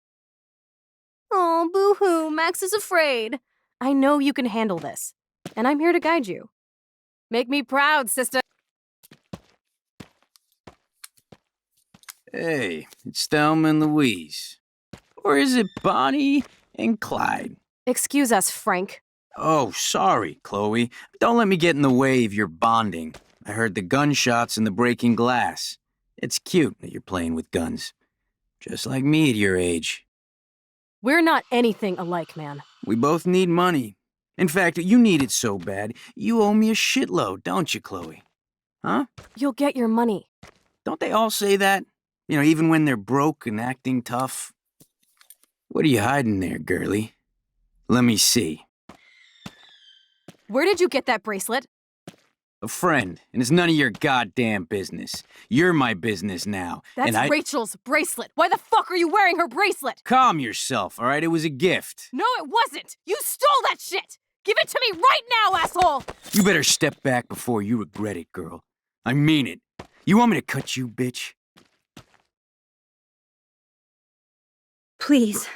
Oh, boo-hoo, Max is afraid. I know you can handle this, and I'm here to guide you. Make me proud, sister. Hey, it's Thelma and Louise. Or is it Bonnie and Clyde? Excuse us, Frank. Oh, sorry, Chloe. Don't let me get in the way of your bonding. I heard the gunshots and the breaking glass. It's cute that you're playing with guns. Just like me at your age. We're not anything alike, man. We both need money. In fact, you need it so bad, you owe me a shitload, don't you, Chloe? Huh? You'll get your money. Don't they all say that? You know, even when they're broke and acting tough? What are you hiding there, girlie? Let me see. Where did you get that bracelet? A friend, and it's none of your goddamn business. You're my business now. That's and Rachel's bracelet. Why the fuck are you wearing her bracelet? Calm yourself, all right? It was a gift. No, it wasn't. You stole that shit. Give it to me right now, asshole. You better step back before you regret it, girl. I mean it. You want me to cut you, bitch? Please.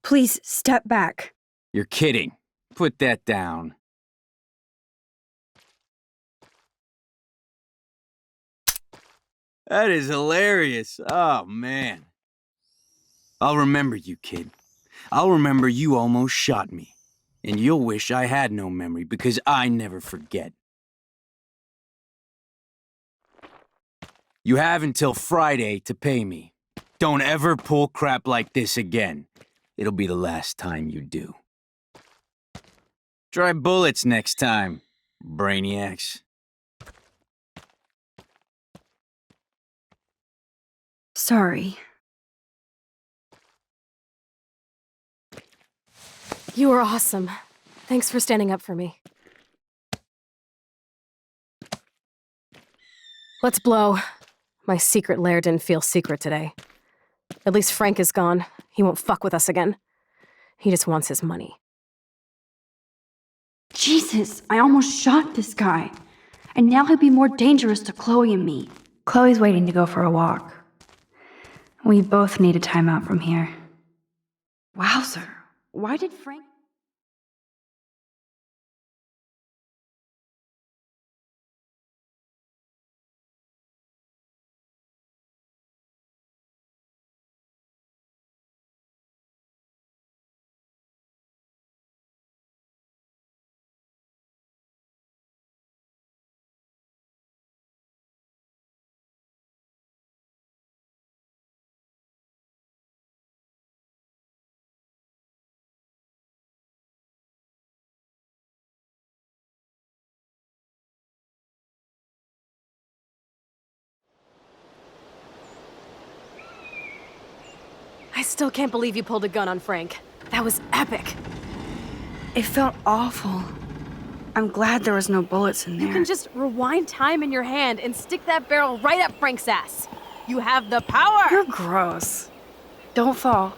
Please step back. You're kidding. Put that down. That is hilarious. Oh, man. I'll remember you, kid. I'll remember you almost shot me. And you'll wish I had no memory, because I never forget. You have until Friday to pay me. Don't ever pull crap like this again. It'll be the last time you do. Try bullets next time, brainiacs. Sorry. You were awesome. Thanks for standing up for me. Let's blow. My secret lair didn't feel secret today. At least Frank is gone. He won't fuck with us again. He just wants his money. Jesus, I almost shot this guy. And now he'll be more dangerous to Chloe and me. Chloe's waiting to go for a walk. We both need a timeout from here. Wowzer, why did Frank... I still can't believe you pulled a gun on Frank. That was epic. It felt awful. I'm glad there was no bullets in there. You can just rewind time in your hand and stick that barrel right up Frank's ass. You have the power! You're gross. Don't fall.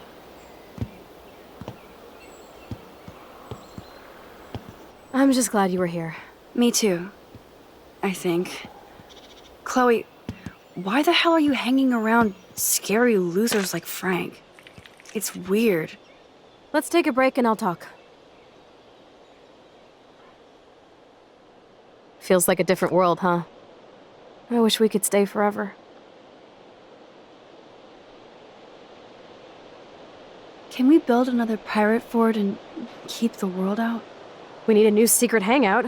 I'm just glad you were here. Me too. I think. Chloe, why the hell are you hanging around scary losers like Frank? It's weird. Let's take a break and I'll talk. Feels like a different world, huh? I wish we could stay forever. Can we build another pirate fort and keep the world out? We need a new secret hangout.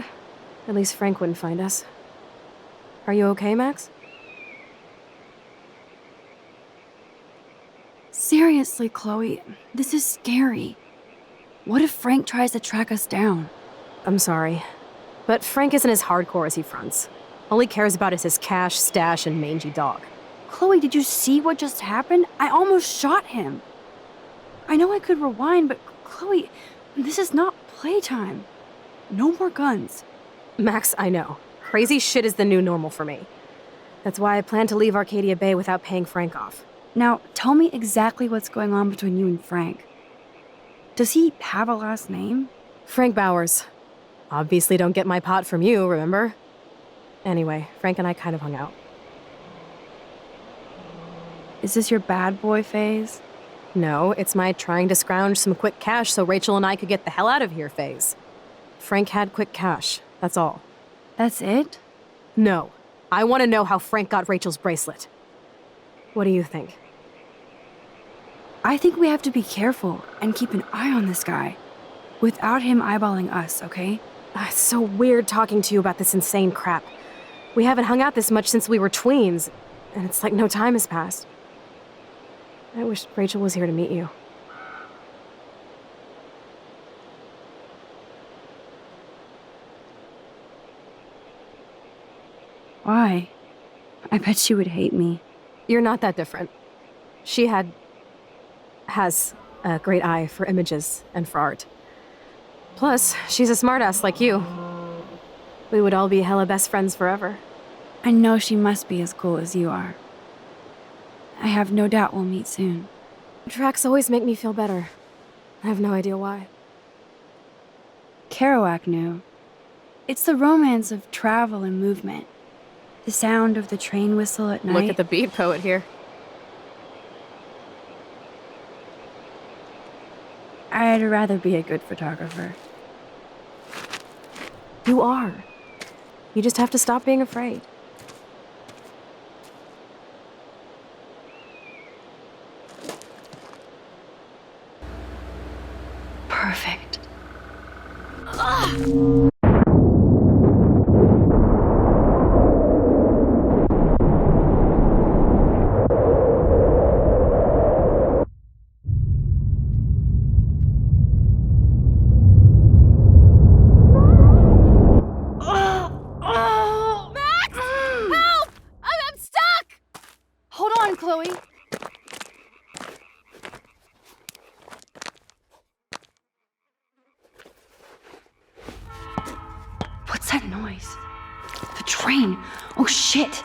At least Frank wouldn't find us. Are you okay, Max? Seriously, Chloe, this is scary. What if Frank tries to track us down? I'm sorry, but Frank isn't as hardcore as he fronts. All he cares about is his cash, stash, and mangy dog. Chloe, did you see what just happened? I almost shot him. I know I could rewind, but Chloe, this is not playtime. No more guns. Max, I know. Crazy shit is the new normal for me. That's why I plan to leave Arcadia Bay without paying Frank off. Now, tell me exactly what's going on between you and Frank. Does he have a last name? Frank Bowers. Obviously don't get my pot from you, remember? Anyway, Frank and I kind of hung out. Is this your bad boy phase? No, it's my trying to scrounge some quick cash so Rachel and I could get the hell out of here phase. Frank had quick cash, that's all. That's it? No. I want to know how Frank got Rachel's bracelet. What do you think? I think we have to be careful and keep an eye on this guy. Without him eyeballing us, okay? It's so weird talking to you about this insane crap. We haven't hung out this much since we were tweens, and it's like no time has passed. I wish Rachel was here to meet you. Why? I bet she would hate me. You're not that different. She has a great eye for images and for art. Plus, she's a smartass like you. We would all be hella best friends forever. I know she must be as cool as you are. I have no doubt we'll meet soon. Tracks always make me feel better. I have no idea why. Kerouac knew. It's the romance of travel and movement. The sound of the train whistle at night. Look at the beat poet here. I'd rather be a good photographer. You are. You just have to stop being afraid. Perfect. Max! Help! I'm stuck! Hold on, Chloe. What's that noise? The train. Oh, shit.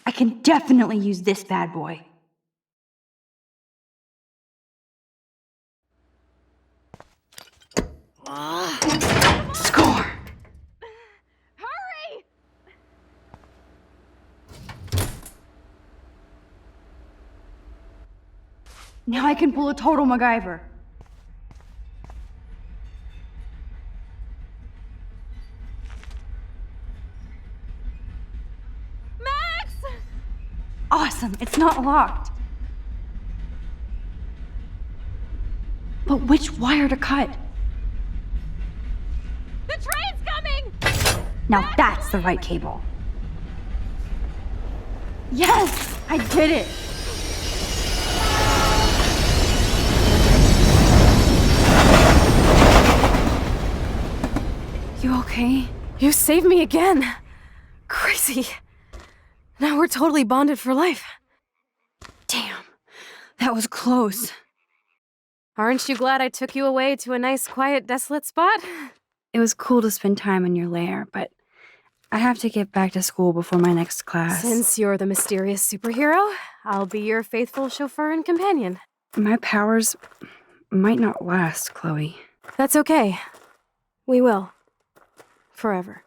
I can definitely use this bad boy. Score! Hurry! Now I can pull a total MacGyver. Max! Awesome, it's not locked. But which wire to cut? The train's coming! Now that's the right cable. Yes! I did it! You okay? You saved me again. Crazy. Now we're totally bonded for life. Damn, that was close. Aren't you glad I took you away to a nice, quiet, desolate spot? It was cool to spend time in your lair, but I have to get back to school before my next class. Since you're the mysterious superhero, I'll be your faithful chauffeur and companion. My powers might not last, Chloe. That's okay. We will. Forever.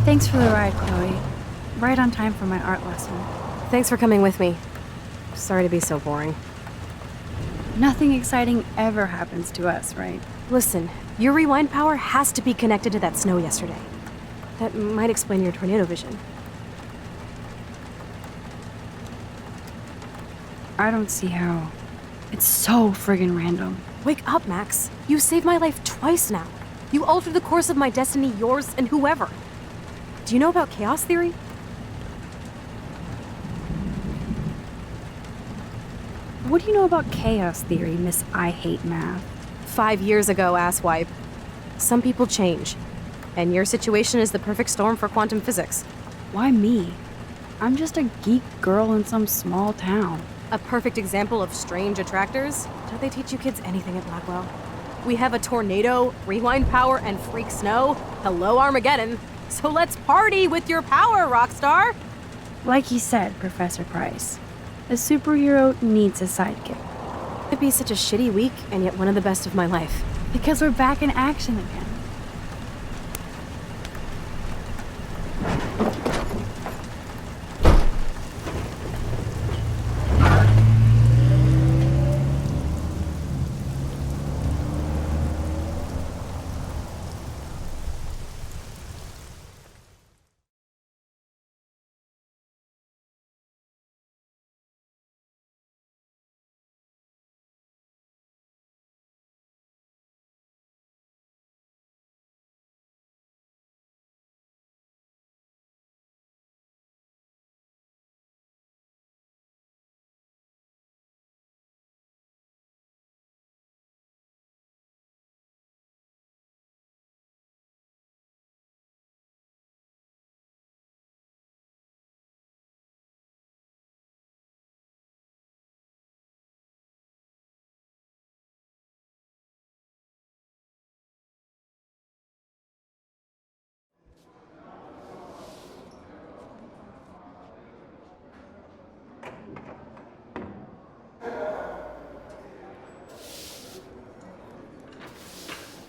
Thanks for the ride, Chloe. Right on time for my art lesson. Thanks for coming with me. Sorry to be so boring. Nothing exciting ever happens to us, right? Listen, your rewind power has to be connected to that snow yesterday. That might explain your tornado vision. I don't see how. It's so friggin' random. Wake up, Max. You saved my life twice now. You altered the course of my destiny, yours, and whoever. Do you know about chaos theory? What do you know about chaos theory, Miss I Hate Math? 5 years ago, asswipe. Some people change. And your situation is the perfect storm for quantum physics. Why me? I'm just a geek girl in some small town. A perfect example of strange attractors? Don't they teach you kids anything at Blackwell? We have a tornado, rewind power, and freak snow. Hello, Armageddon. So let's party with your power, Rockstar! Like he said, Professor Price, a superhero needs a sidekick. It'd be such a shitty week, and yet one of the best of my life. Because we're back in action again.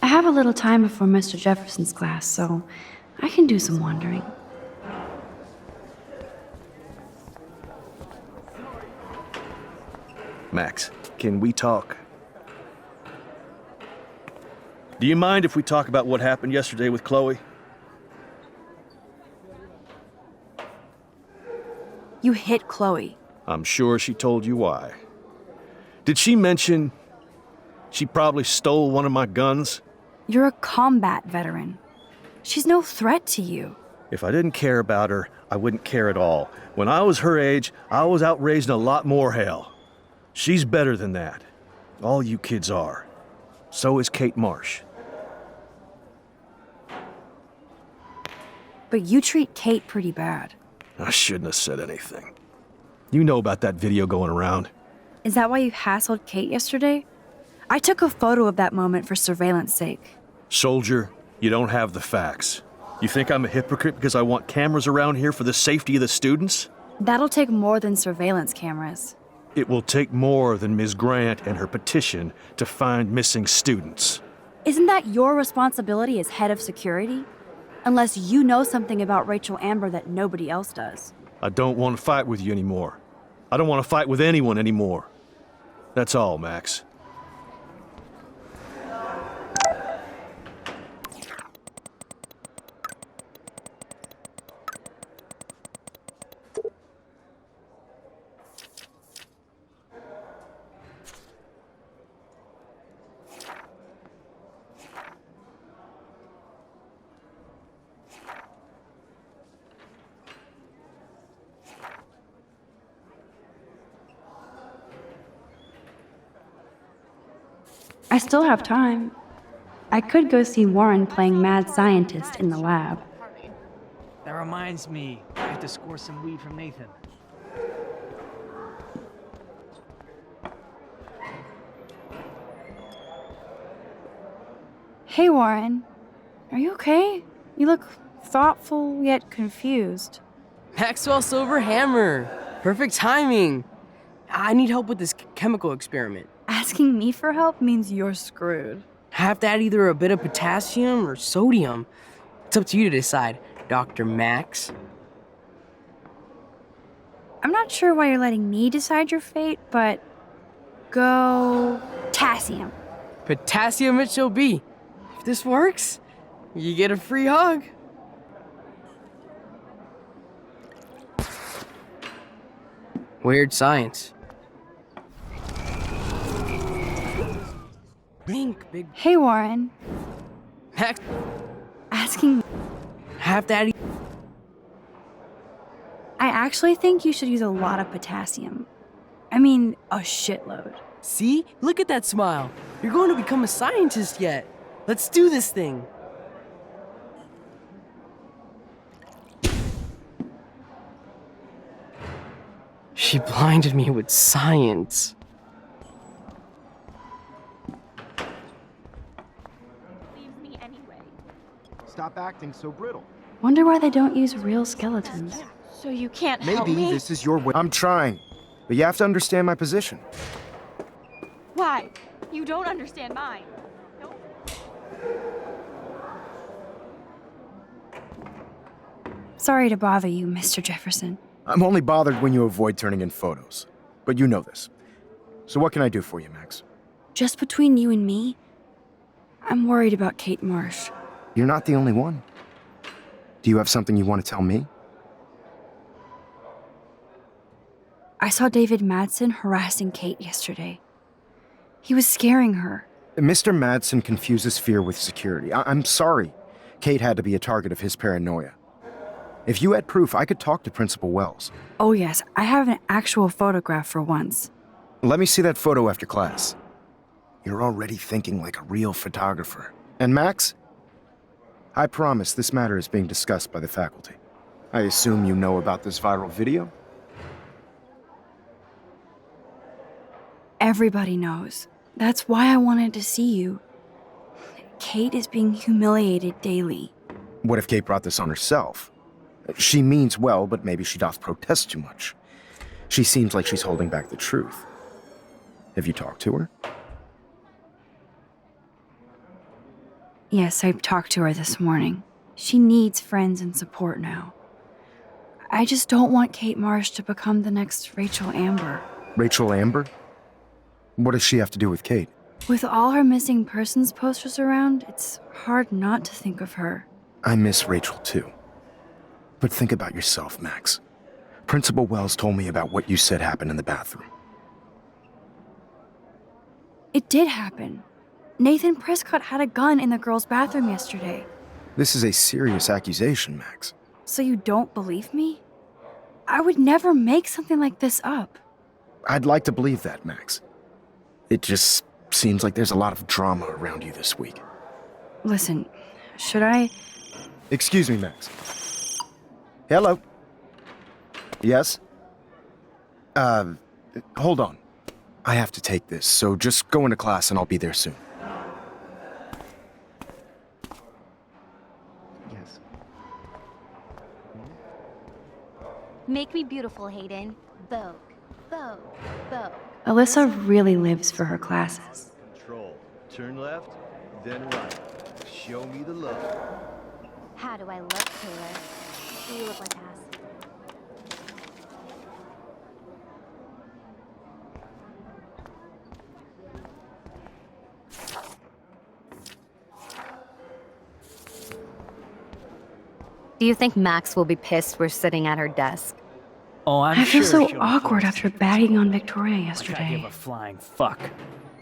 I have a little time before Mr. Jefferson's class, so I can do some wandering. Max, can we talk? Do you mind if we talk about what happened yesterday with Chloe? You hit Chloe. I'm sure she told you why. Did she mention she probably stole one of my guns? You're a combat veteran. She's no threat to you. If I didn't care about her, I wouldn't care at all. When I was her age, I was out raising a lot more hell. She's better than that. All you kids are. So is Kate Marsh. But you treat Kate pretty bad. I shouldn't have said anything. You know about that video going around. Is that why you hassled Kate yesterday? I took a photo of that moment for surveillance sake. Soldier, you don't have the facts. You think I'm a hypocrite because I want cameras around here for the safety of the students? That'll take more than surveillance cameras. It will take more than Ms. Grant and her petition to find missing students. Isn't that your responsibility as head of security? Unless you know something about Rachel Amber that nobody else does. I don't want to fight with you anymore. I don't want to fight with anyone anymore. That's all, Max. I still have time. I could go see Warren playing mad scientist in the lab. That reminds me, I have to score some weed from Nathan. Hey, Warren. Are you okay? You look thoughtful yet confused. Maxwell Silver Hammer. Perfect timing. I need help with this chemical experiment. Asking me for help means you're screwed. Have to add either a bit of potassium or sodium. It's up to you to decide, Dr. Max. I'm not sure why you're letting me decide your fate, but go potassium. Potassium it shall be. If this works, you get a free hug. Weird science. Blink, big. Hey, Warren. Max. Asking. Have to add. I actually think you should use a lot of potassium. I mean, a shitload. See? Look at that smile. You're going to become a scientist yet. Let's do this thing. She blinded me with science. Stop acting so brittle. Wonder why they don't use real skeletons. So you can't help Maybe me? this is your way. I'm trying, but you have to understand my position. Why? You don't understand mine. Nope. Sorry to bother you, Mr. Jefferson. I'm only bothered when you avoid turning in photos. But you know this. So what can I do for you, Max? Just between you and me, I'm worried about Kate Marsh. You're not the only one. Do you have something you want to tell me? I saw David Madsen harassing Kate yesterday. He was scaring her. Mr. Madsen confuses fear with security. I'm sorry. Kate had to be a target of his paranoia. If you had proof, I could talk to Principal Wells. Oh yes, I have an actual photograph for once. Let me see that photo after class. You're already thinking like a real photographer. And Max? I promise this matter is being discussed by the faculty. I assume you know about this viral video? Everybody knows. That's why I wanted to see you. Kate is being humiliated daily. What if Kate brought this on herself? She means well, but maybe she doth protest too much. She seems like she's holding back the truth. Have you talked to her? Yes, I talked to her this morning. She needs friends and support now. I just don't want Kate Marsh to become the next Rachel Amber. Rachel Amber? What does she have to do with Kate? With all her missing persons posters around, it's hard not to think of her. I miss Rachel too. But think about yourself, Max. Principal Wells told me about what you said happened in the bathroom. It did happen. Nathan Prescott had a gun in the girls' bathroom yesterday. This is a serious accusation, Max. So you don't believe me? I would never make something like this up. I'd like to believe that, Max. It just seems like there's a lot of drama around you this week. Listen, should I... Excuse me, Max. Hello? Yes? Hold on. I have to take this, so just go into class and I'll be there soon. Yes. Make me beautiful, Hayden. Vogue. Vogue. Vogue. Alyssa really lives for her classes. Control. Turn left, then right. Show me the love. How do I look, Taylor? You look like ass. Do you think Max will be pissed we're sitting at her desk? Oh, I feel so awkward after bagging on Victoria yesterday. Give a flying fuck.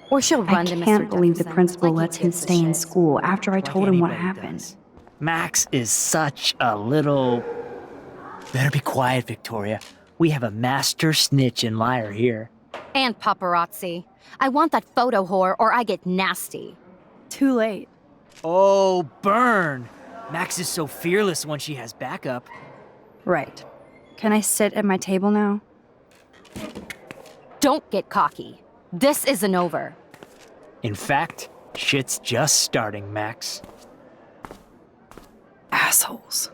Or she'll run to I Mr. can't believe the Jefferson, principal like he lets him gives a stay in shit. school after I told him what happened. Does. Max is such a little... Better be quiet, Victoria. We have a master snitch and liar here. And paparazzi. I want that photo whore or I get nasty. Too late. Oh, burn! Max is so fearless when she has backup. Right. Can I sit at my table now? Don't get cocky. This isn't over. In fact, shit's just starting, Max. Assholes.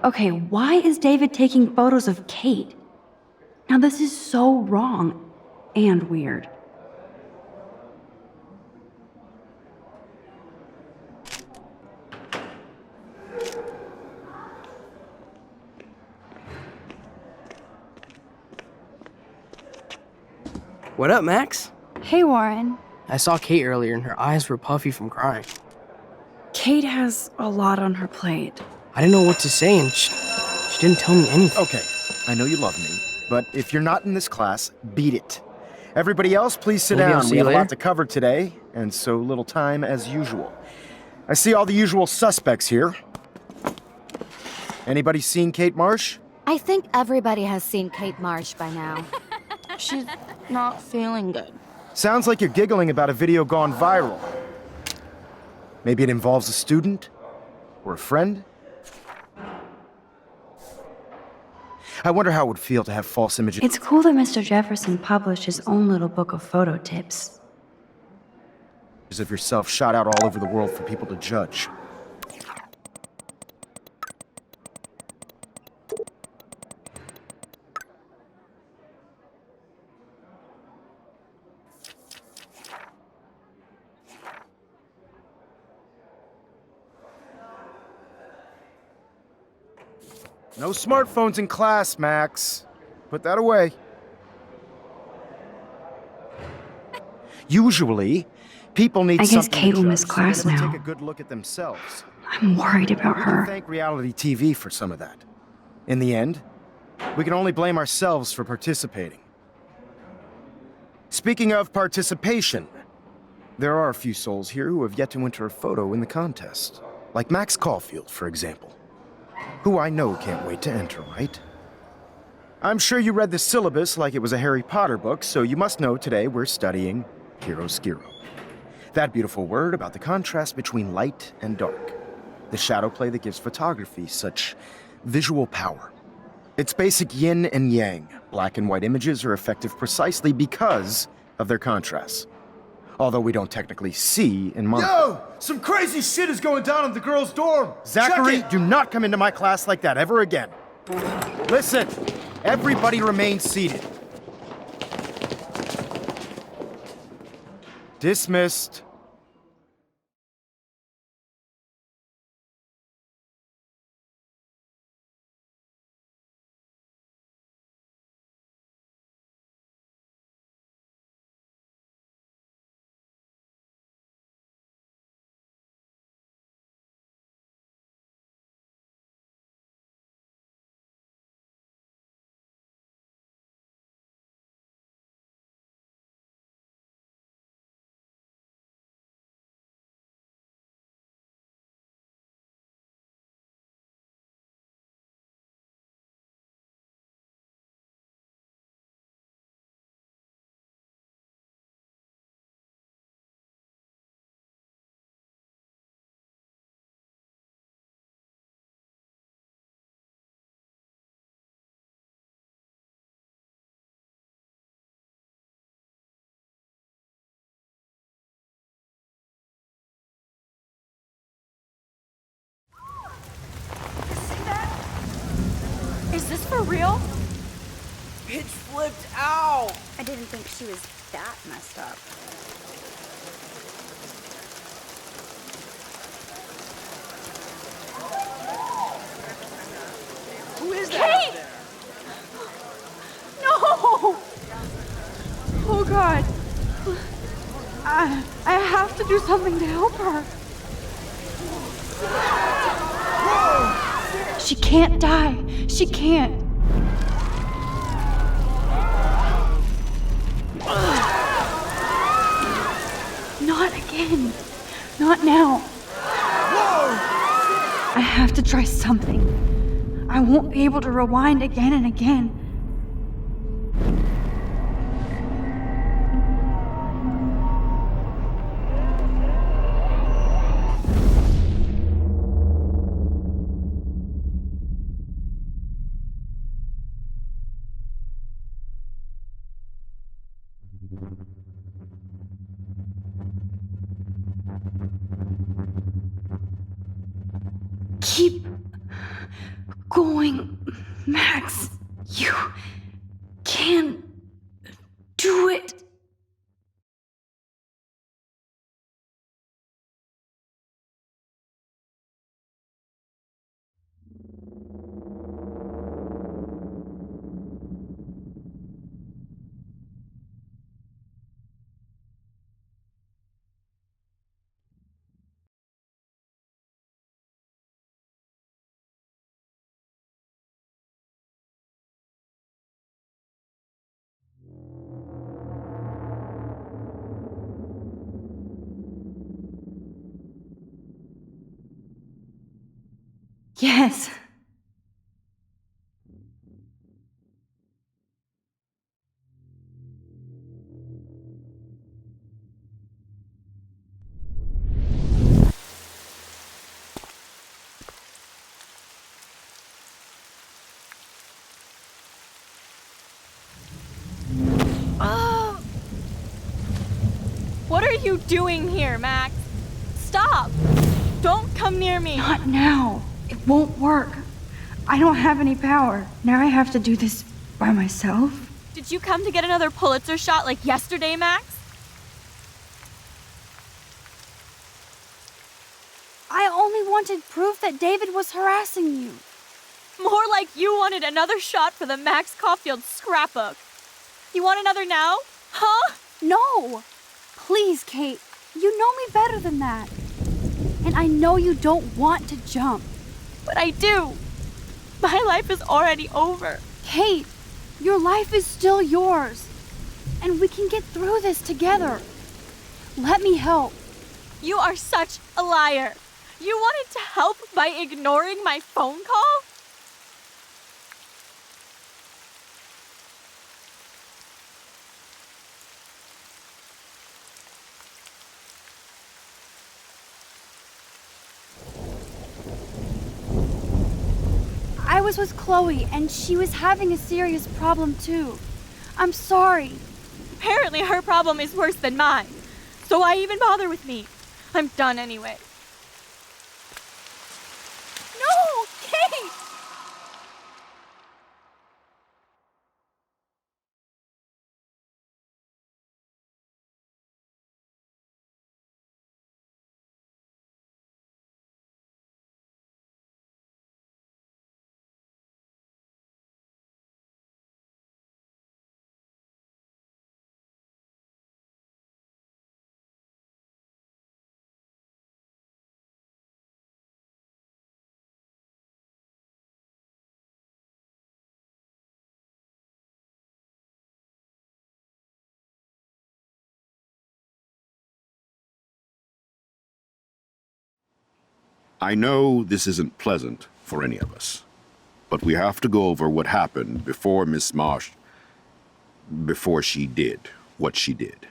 Okay, why is David taking photos of Kate? Now this is so wrong and weird. What up, Max? Hey, Warren. I saw Kate earlier and her eyes were puffy from crying. Kate has a lot on her plate. I didn't know what to say and she didn't tell me anything. Okay, I know you love me, but if you're not in this class, beat it. Everybody else, please sit Maybe I'll down. see We you have a lot later. to cover today, and so little time as usual. I see all the usual suspects here. Anybody seen Kate Marsh? I think everybody has seen Kate Marsh by now. She's not feeling good. Sounds like you're giggling about a video gone viral. Maybe it involves a student? Or a friend? I wonder how it would feel to have false images. It's cool that Mr. Jefferson published his own little book of photo tips. Of yourself shot out all over the world for people to judge. No smartphones in class, Max. Put that away. Usually, people need I guess something Kate to will miss judge, so class they now. take a good look at themselves. I'm worried about We can her. thank reality TV for some of that. In the end, we can only blame ourselves for participating. Speaking of participation, there are a few souls here who have yet to enter a photo in the contest. Like Max Caulfield, for example. Who I know can't wait to enter, right? I'm sure you read the syllabus like it was a Harry Potter book, so you must know today we're studying chiaroscuro. That beautiful word about the contrast between light and dark. The shadow play that gives photography such visual power. It's basic yin and yang. Black and white images are effective precisely because of their contrasts. Although we don't technically see in mono. Yo! Some crazy shit is going down in the girls' dorm! Zachary, Check it! do not come into my class like that ever again. Listen, everybody remain seated. Dismissed. Is this for real? Bitch flipped out! I didn't think she was that messed up. Who is that? Kate! No! Oh God. I have to do something to help her. She can't die. She can't. Not again. Not now. I have to try something. I won't be able to rewind again and again. Keep going, Max. You can do it. Yes. are you doing here, Max? Stop! Don't come near me! Not now. It won't work. I don't have any power. Now I have to do this by myself. Did you come to get another Pulitzer shot like yesterday, Max? I only wanted proof that David was harassing you. More like you wanted another shot for the Max Caulfield scrapbook. You want another now? Huh? No! Please, Kate. You know me better than that. And I know you don't want to jump. But I do. My life is already over. Kate, your life is still yours. And we can get through this together. Let me help. You are such a liar. You wanted to help by ignoring my phone call? I was with Chloe, and she was having a serious problem too. I'm sorry. Apparently her problem is worse than mine. So why even bother with me? I'm done anyway. No! Kate! I know this isn't pleasant for any of us, but we have to go over what happened before Miss Marsh... before she did what she did.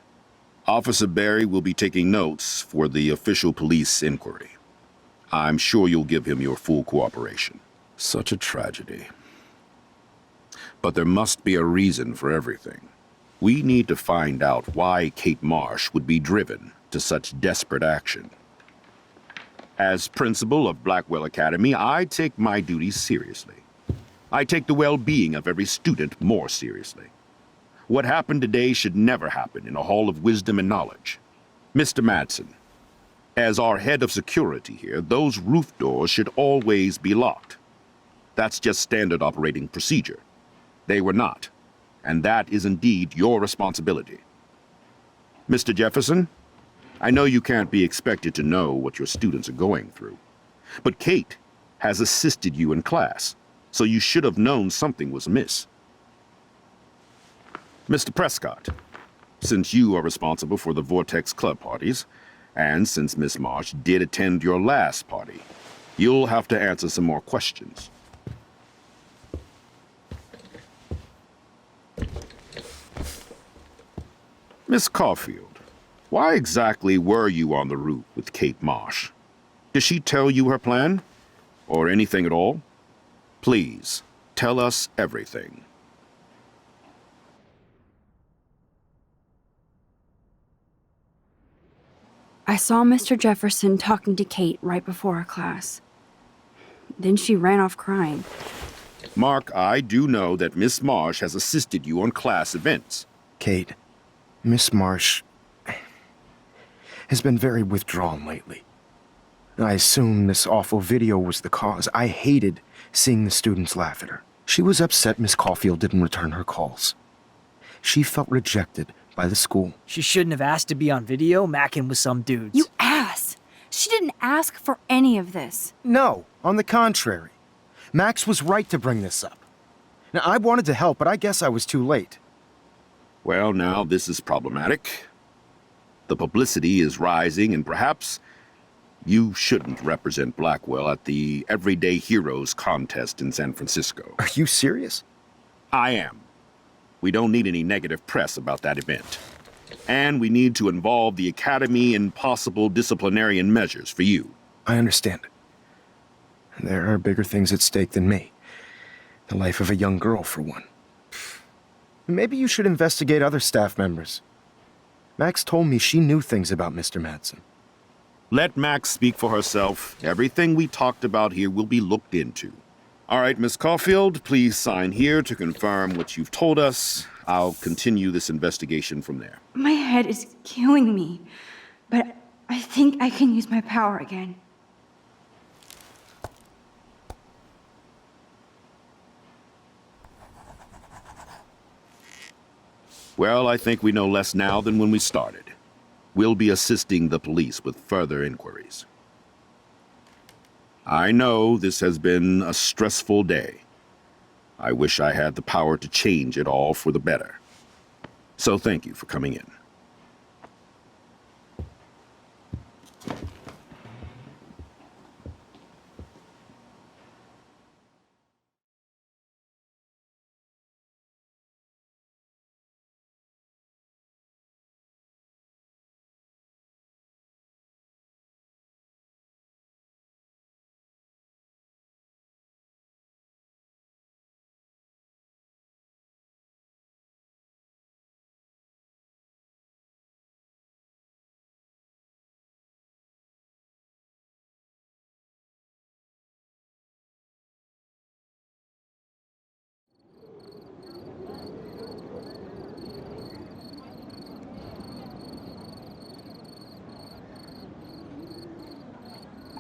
Officer Barry will be taking notes for the official police inquiry. I'm sure you'll give him your full cooperation. Such a tragedy. But there must be a reason for everything. We need to find out why Kate Marsh would be driven to such desperate action. As principal of Blackwell Academy, I take my duties seriously. I take the well-being of every student more seriously. What happened today should never happen in a hall of wisdom and knowledge. Mr. Madsen, as our head of security here, those roof doors should always be locked. That's just standard operating procedure. They were not, and that is indeed your responsibility. Mr. Jefferson, I know you can't be expected to know what your students are going through, but Kate has assisted you in class, so you should have known something was amiss. Mr. Prescott, since you are responsible for the Vortex Club parties, and since Miss Marsh did attend your last party, you'll have to answer some more questions. Miss Caulfield, why exactly were you on the roof with Kate Marsh? Did she tell you her plan? Or anything at all? Please, tell us everything. I saw Mr. Jefferson talking to Kate right before our class. Then she ran off crying. Mark, I do know that Miss Marsh has assisted you on class events. Kate, Miss Marsh has been very withdrawn lately. I assume this awful video was the cause. I hated seeing the students laugh at her. She was upset Miss Caulfield didn't return her calls. She felt rejected by the school. She shouldn't have asked to be on video macking with some dudes. You ass! She didn't ask for any of this. No, on the contrary. Max was right to bring this up. Now, I wanted to help, but I guess I was too late. Well, now this is problematic. The publicity is rising, and perhaps you shouldn't represent Blackwell at the Everyday Heroes contest in San Francisco. Are you serious? I am. We don't need any negative press about that event. And we need to involve the Academy in possible disciplinarian measures for you. I understand. There are bigger things at stake than me. The life of a young girl, for one. Maybe you should investigate other staff members. Max told me she knew things about Mr. Madsen. Let Max speak for herself. Everything we talked about here will be looked into. All right, Miss Caulfield, please sign here to confirm what you've told us. I'll continue this investigation from there. My head is killing me, but I think I can use my power again. Well, I think we know less now than when we started. We'll be assisting the police with further inquiries. I know this has been a stressful day. I wish I had the power to change it all for the better. So thank you for coming in.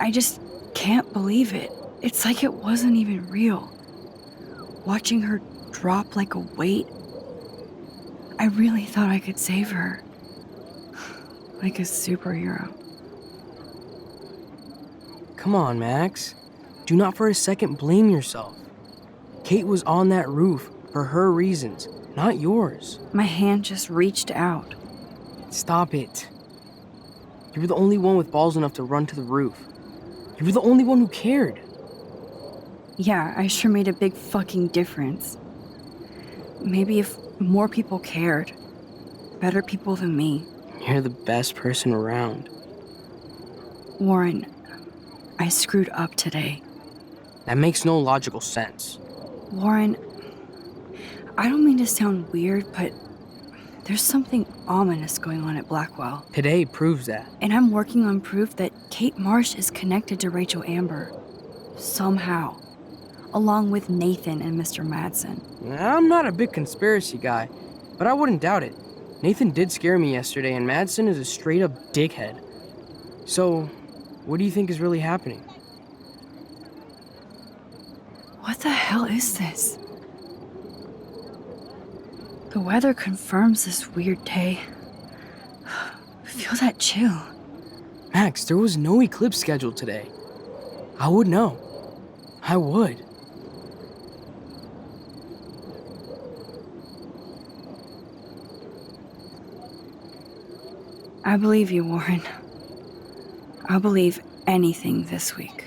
I just can't believe it. It's like it wasn't even real. Watching her drop like a weight, I really thought I could save her. Like a superhero. Come on, Max. Do not for a second blame yourself. Kate was on that roof for her reasons, not yours. My hand just reached out. Stop it. You were the only one with balls enough to run to the roof. You were the only one who cared. Yeah, I sure made a big fucking difference. Maybe if more people cared. Better people than me. You're the best person around. Warren, I screwed up today. That makes no logical sense. Warren, I don't mean to sound weird, but there's something ominous going on at Blackwell. Today proves that. And I'm working on proof that Kate Marsh is connected to Rachel Amber. Somehow. Along with Nathan and Mr. Madsen. I'm not a big conspiracy guy, but I wouldn't doubt it. Nathan did scare me yesterday, and Madsen is a straight-up dickhead. So, what do you think is really happening? What the hell is this? The weather confirms this weird day. Feel that chill. Max, there was no eclipse scheduled today. I would know. I would. I believe you, Warren. I'll believe anything this week.